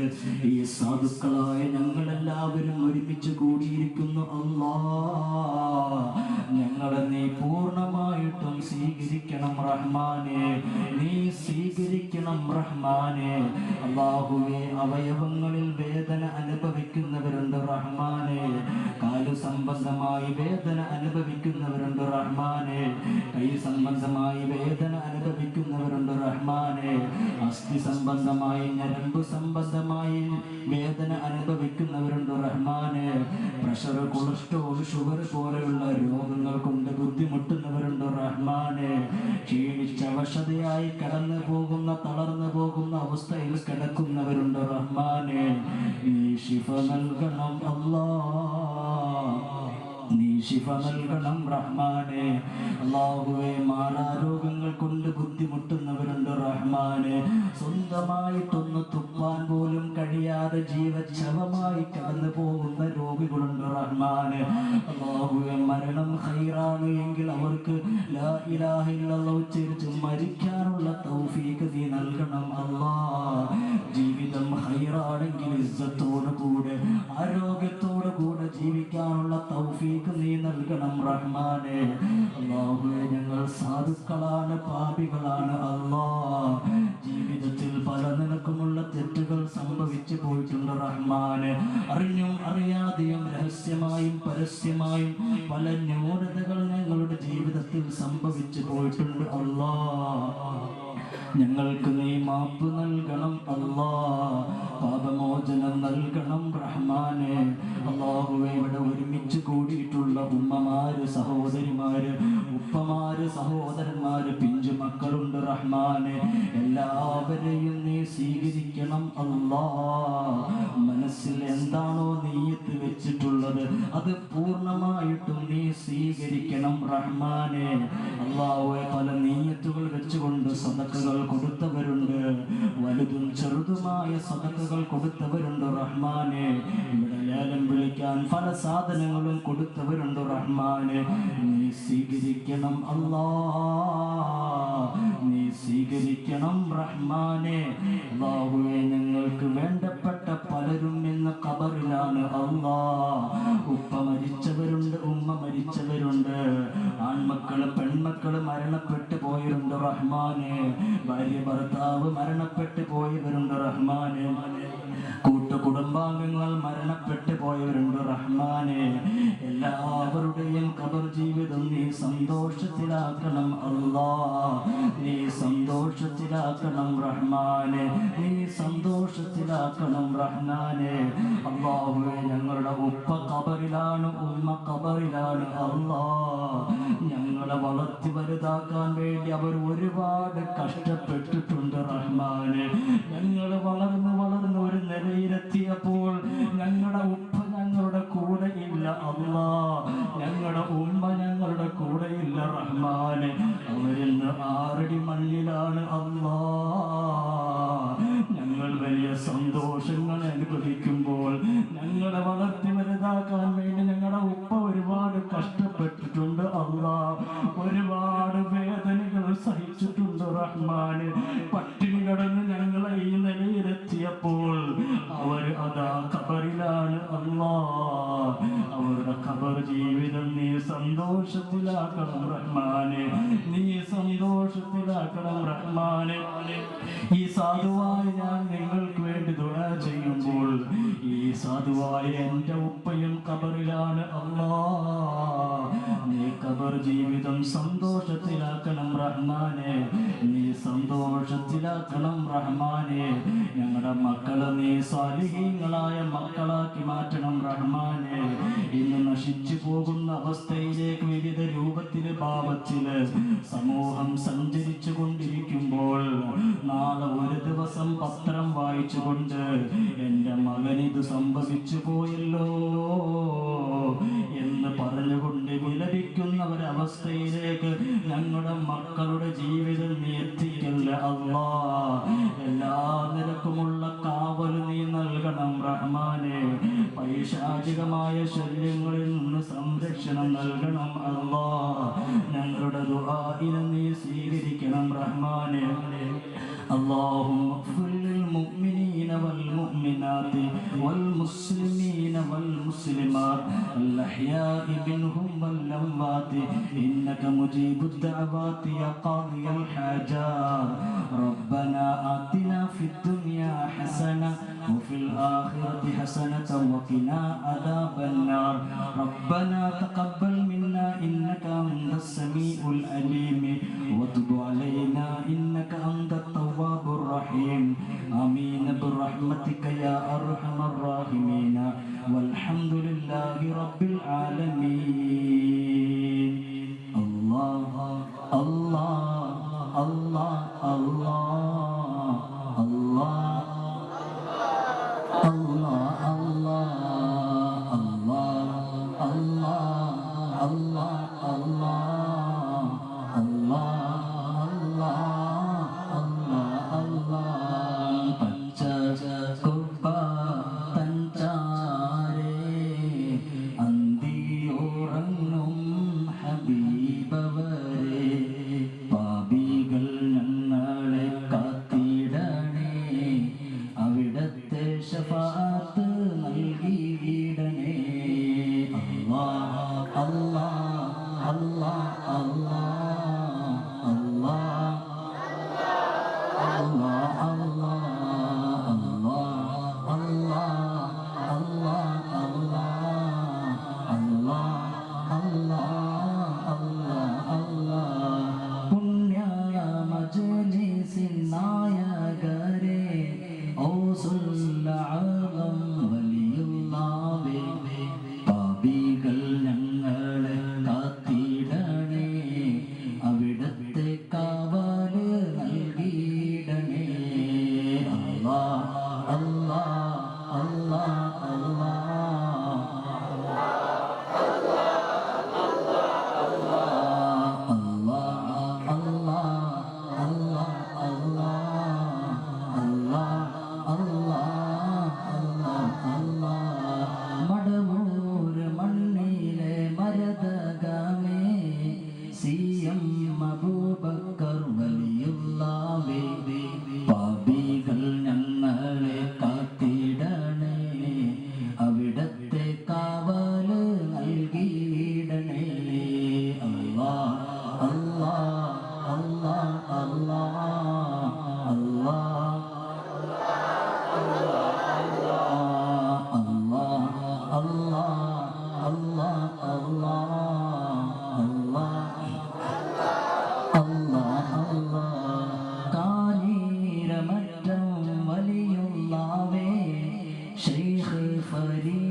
ഈ സാധുക്കളായ ഞങ്ങളെല്ലാവരും ഒരുമിച്ച് കൂടിയിരിക്കുന്നു. അല്ലാഹ്, ഞങ്ങളെ നീ പൂർണ്ണമായിട്ടും സ്വീകരിക്കണം റഹ്മാനെ. നീ സ്വീകരിക്കണം റഹ്മാനെ. അല്ലാഹുവേ, അവയവങ്ങളിൽ വേദന അനുഭവിക്കുന്നവരുണ്ട് റഹ്മാനെ. കാലു സംബന്ധമായി വേദന അനുഭവിക്കുന്നവരുണ്ട് റഹ്മാനെ. കൈ സംബന്ധമായി വേദന അനുഭവിക്കുന്നവരുണ്ട് റഹ്മാനെ. അസ്ഥി സംബന്ധമായി, ഞരമ്പ് സംബന്ധമായി വേദന അനുഭവിക്കുന്നവരുണ്ട് റഹ്മാനെ. പ്രഷർ, കൊളസ്ട്രോൾ, ഷുഗർ പോലെയുള്ള രോഗങ്ങൾ കൊണ്ട് ബുദ്ധിമുട്ടുന്നവരുണ്ട് റഹ്മാനെ. ക്ഷീണിച്ച അവശതയായി കടന്നു പോകുന്ന, തളർന്നു പോകുന്ന അവസ്ഥയിൽ കിടക്കുന്നവരുണ്ട് റഹ്മാനെ. നീ ശിഫ നൽകണം അല്ലാഹ്, നീ ശിഫ നൽകണം റഹ്മാനെ. അല്ലാഹുവേ, മാറാരോഗങ്ങൾ കൊണ്ട് ബുദ്ധിമുട്ടുന്നവരുണ്ട് റഹ്മാനെ. സ്വന്തമായിട്ടൊന്ന് തുപ്പാൻ പോലും കഴിയാതെ ജീവച്ഛവമായി കടന്നു പോകുന്ന രോഗികളുണ്ട് റഹ്മാനെ. അല്ലാഹുവേ, മരണം ഖൈറാണ് എങ്കിൽ അവർക്ക് ലാ ഇലാഹ ഇല്ലല്ലാഹ് ഉച്ചരിച്ച് മരിക്കാനുള്ള തൗഫീഖ് നീ നൽകണം അല്ലാഹ്. ജീവിതം ഖൈറാണെങ്കിൽ ഇസ്സത്തോടു കൂടെ, ആരോഗ്യത്തോടു കൂടെ ജീവിക്കാനുള്ള തൗഫീഖ് നീ നൽകണം റഹ്മാനെ. അല്ലാഹുവേ, ഞങ്ങൾ സാധുക്കളാണ്, പാപികളാണ് അല്ലാഹ്. ജീവിതത്തിൽ പല നിലക്കുമുള്ള തെറ്റുകൾ സംഭവിച്ചു പോയിട്ടുണ്ട് റഹ്മാനെ. അറിഞ്ഞും അറിയാതെയും രഹസ്യമായും പരസ്യമായും പല ന്യൂനതകൾ ഞങ്ങളുടെ ജീവിതത്തിൽ സംഭവിച്ചു പോയിട്ടുണ്ട് അല്ലാഹ്. ഞങ്ങൾക്ക് നീ മാപ്പ് നൽകണം അല്ലാഹ്. പാപമോചനം നൽകണം റഹ്മാനെ. അല്ലാഹുവേ, ഇവിടെ ഒരുമിച്ച് കൂടിയിട്ടുള്ള ഉമ്മമാര്, സഹോദരിമാര്, ഉപ്പമാര്, സഹോദരന്മാര്, പിഞ്ചു മക്കളുണ്ട് റഹ്മാനെ. എല്ലാവരെയും നീ സ്വീകരിക്കണം അല്ലാഹ്. മനസ്സിൽ എന്താണോ നീയത്ത് വെച്ചിട്ടുള്ളത് അത് പൂർണ്ണമായിട്ടും നീ സ്വീകരിക്കണം റഹ്മാനെ. അല്ലാഹുവേ, പല നീയത്തുകൾ വെച്ചുകൊണ്ട് സദഖകൾ കൊടുത്തവരുണ്ട്, വലുതും ചെറുതുമായ സദഖകൾ കൊടുത്തവരുണ്ട് റഹ്മാനെ. ഇവിടെ ലേലം വിളിക്കാൻ ജീവിക്കാൻ പല സാധനങ്ങളും കൊടുത്തവരുണ്ട് റഹ്മാനെ. നീ സ്വീകരിക്കണം അല്ലാ, നീ സ്വീകരിക്കണം റഹ്മാനെ. അല്ലാഹുവേ, ഞങ്ങൾക്ക് വേണ്ടപ്പെട്ട പലരും ഇന്ന് ഖബറിലാണ് അല്ലാ. ഉപ്പ മരിച്ചവരുണ്ട്, ഉമ്മ മരിച്ചവരുണ്ട്, ആൺമക്കള് പെൺമക്കള് മരണപ്പെട്ടു പോയവരുണ്ട് റഹ്മാനെ. ഭാര്യ ഭർത്താവ് മരണപ്പെട്ടു പോയവരുണ്ട് റഹ്മാനെ. കുടുംബാംഗങ്ങൾ മരണപ്പെട്ടു പോയവരുണ്ട് റഹ്മാനെ. എല്ലാവരുടെയും ഖബർ ജീവിതം നീ സന്തോഷത്തിലാക്കണം അല്ലാ, നീ സന്തോഷത്തിലാക്കണം റഹ്മാനെ, നീ സന്തോഷത്തിലാക്കണം റഹ്മാനെ. അല്ലാഹുവേ, ഞങ്ങളുടെ ഉപ്പ ഖബറിലാണ്, ഉമ്മ ഖബറിലാണ് അല്ലാ. ഞങ്ങളെ വളർത്തി വലുതാക്കാൻ വേണ്ടി അവർ ഒരുപാട് കഷ്ടപ്പെട്ടിട്ടുണ്ട് റഹ്മാനെ. ഞങ്ങൾ വളർന്ന് വളർന്ന് ഒരു നിലയിലെത്തിയപ്പോൾ ഞങ്ങളുടെ ഉപ്പ ഞങ്ങളുടെ കൂടെ ഇല്ല അല്ലാ, ഞങ്ങളുടെ ഉമ്മ ഞങ്ങളുടെ കൂടെ ഇല്ല റഹ്മാനെ. അവരിന്ന് 6 അടി മണ്ണിലാണ് അല്ലാ. ഞങ്ങൾ വലിയ സന്തോഷങ്ങൾ അനുഭവിക്കുമ്പോൾ ഞങ്ങളെ വളർത്തി വലുതാക്കാൻ വേണ്ടി ഞങ്ങളുടെ ഉപ്പ ഒരുപാട് കഷ്ടപ്പെട്ടിട്ടുണ്ട് അല്ലാ, ഒരുപാട് വേദനകൾ സഹിച്ചിട്ടുണ്ട് റഹ്മാനെ. പട്ടിണി കിടന്ന് ഞങ്ങളെ ഈ നിലയിലെത്തിയപ്പോൾ അവർ അതാ ഖബറിലാണ് അല്ലാ. അവരുടെ ഖബർ ജീവിതം നീ സന്തോഷത്തിലാക്കണം റഹ്മാനെ, നീ സന്തോഷത്തിലാക്കണം റഹ്മാനെ. ഈ സാധുവായി ഞാൻ നിങ്ങൾക്ക് വേണ്ടി ദുആ ചെയ്യുമ്പോൾ ഈ സാധുവായ എൻ്റെ ഉപ്പയും ഖബറിലാണ് അല്ലാ. നീ ഖബർ ജീവിതം സന്തോഷത്തിലാക്കണം റഹ്മാനെ, നീ സന്തോഷത്തിലാക്കണം റഹ്മാനെ. ഞങ്ങളുടെ മക്കളെ നീ സാലിഹീങ്ങളായ മക്കളാക്കി മാറ്റണം റഹ്മാനെ. ഇന്ന് നശിച്ചു പോകുന്ന അവസ്ഥയിലേക്ക് വിവിധ രൂപത്തില് ഭാവത്തില് സമൂഹം സഞ്ചരിച്ചു കൊണ്ടിരിക്കുമ്പോൾ നാളെ ഒരു ദിവസം പത്രം വായിച്ചുകൊണ്ട് എൻ്റെ മകനിത് സംഭവിച്ചു പോയല്ലോ എന്ന് പറഞ്ഞുകൊണ്ട് വിലപിക്കുന്ന ഒരവസ്ഥയിലേക്ക് ഞങ്ങളുടെ മക്കളുടെ ജീവിതം നീ എത്തിക്കല്ല അല്ലാ. എല്ലാ നിലക്കുമുള്ള കാവൽ നീ നൽകണം റഹ്മാനെ. പൈശാചികമായ ശല്യങ്ങളിൽ നിന്ന് സംരക്ഷണം നൽകണം അല്ലാ. ഞങ്ങളുടെ ദുആഇനെ നീ സ്വീകരിക്കണം റഹ്മാനെ. اللهم اغفر للمؤمنين والمؤمنات والمسلمين والمسلمات الأحياء منهم والأموات إنك مجيب الدعوات يا قاضي الحاجات. ربنا آتنا في الدنيا حسنة وفي الآخرة حسنة وقنا عذاب النار. ربنا تقبل منا إنك أنت السميع العليم وتب علينا إنك أنت التواب الرحيم. آمين برحمتك يا أرحم الراحمين والحمد لله رب العالمين. الله الله الله الله الله الله الله الله الله الله പച്ച കുപ്പ തഞ്ചാരേ അന്തിയോറങ്ങ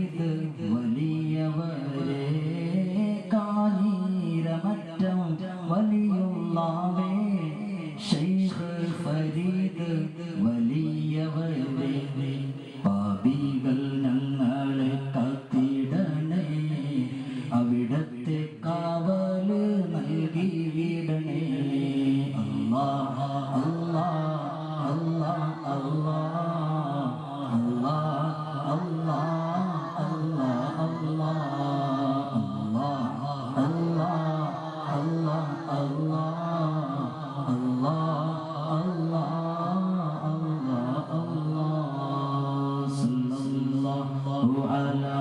ഫരീദ് വലിയവരെ കാഞ്ഞിരമറ്റം വലിയുള്ളാവേ ശൈഖ് ഫരീദ് വലിയവരെ പാപികൾ ഞങ്ങളെ കാത്തിടണേ അവിടത്തെ കാവല് നൽകിയിടണേ അല്ലാഹ് അല്ലാഹ് അല്ലാഹ് അല്ലാഹ് അല്ലാഹ് അല്ലാഹ് അല്ലാഹ് അല്ലാഹ് സല്ലല്ലാഹു അലാ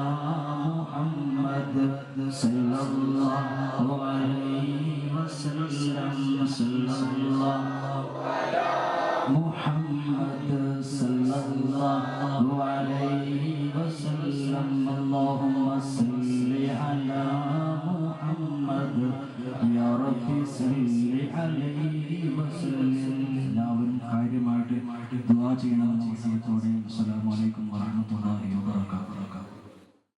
മുഹമ്മദ് സല്ലല്ലാഹു അലൈഹി വസല്ലം സല്ലല്ലാഹു അലാ മുഹമ്മദ് സല്ലല്ലാഹു അലൈഹി വസല്ലം അല്ലാഹുമ്മ സല്ലി അലാ മുഹമ്മദ് യാ റബ്ബി സല്ലി അലൈഹി വസല്ലം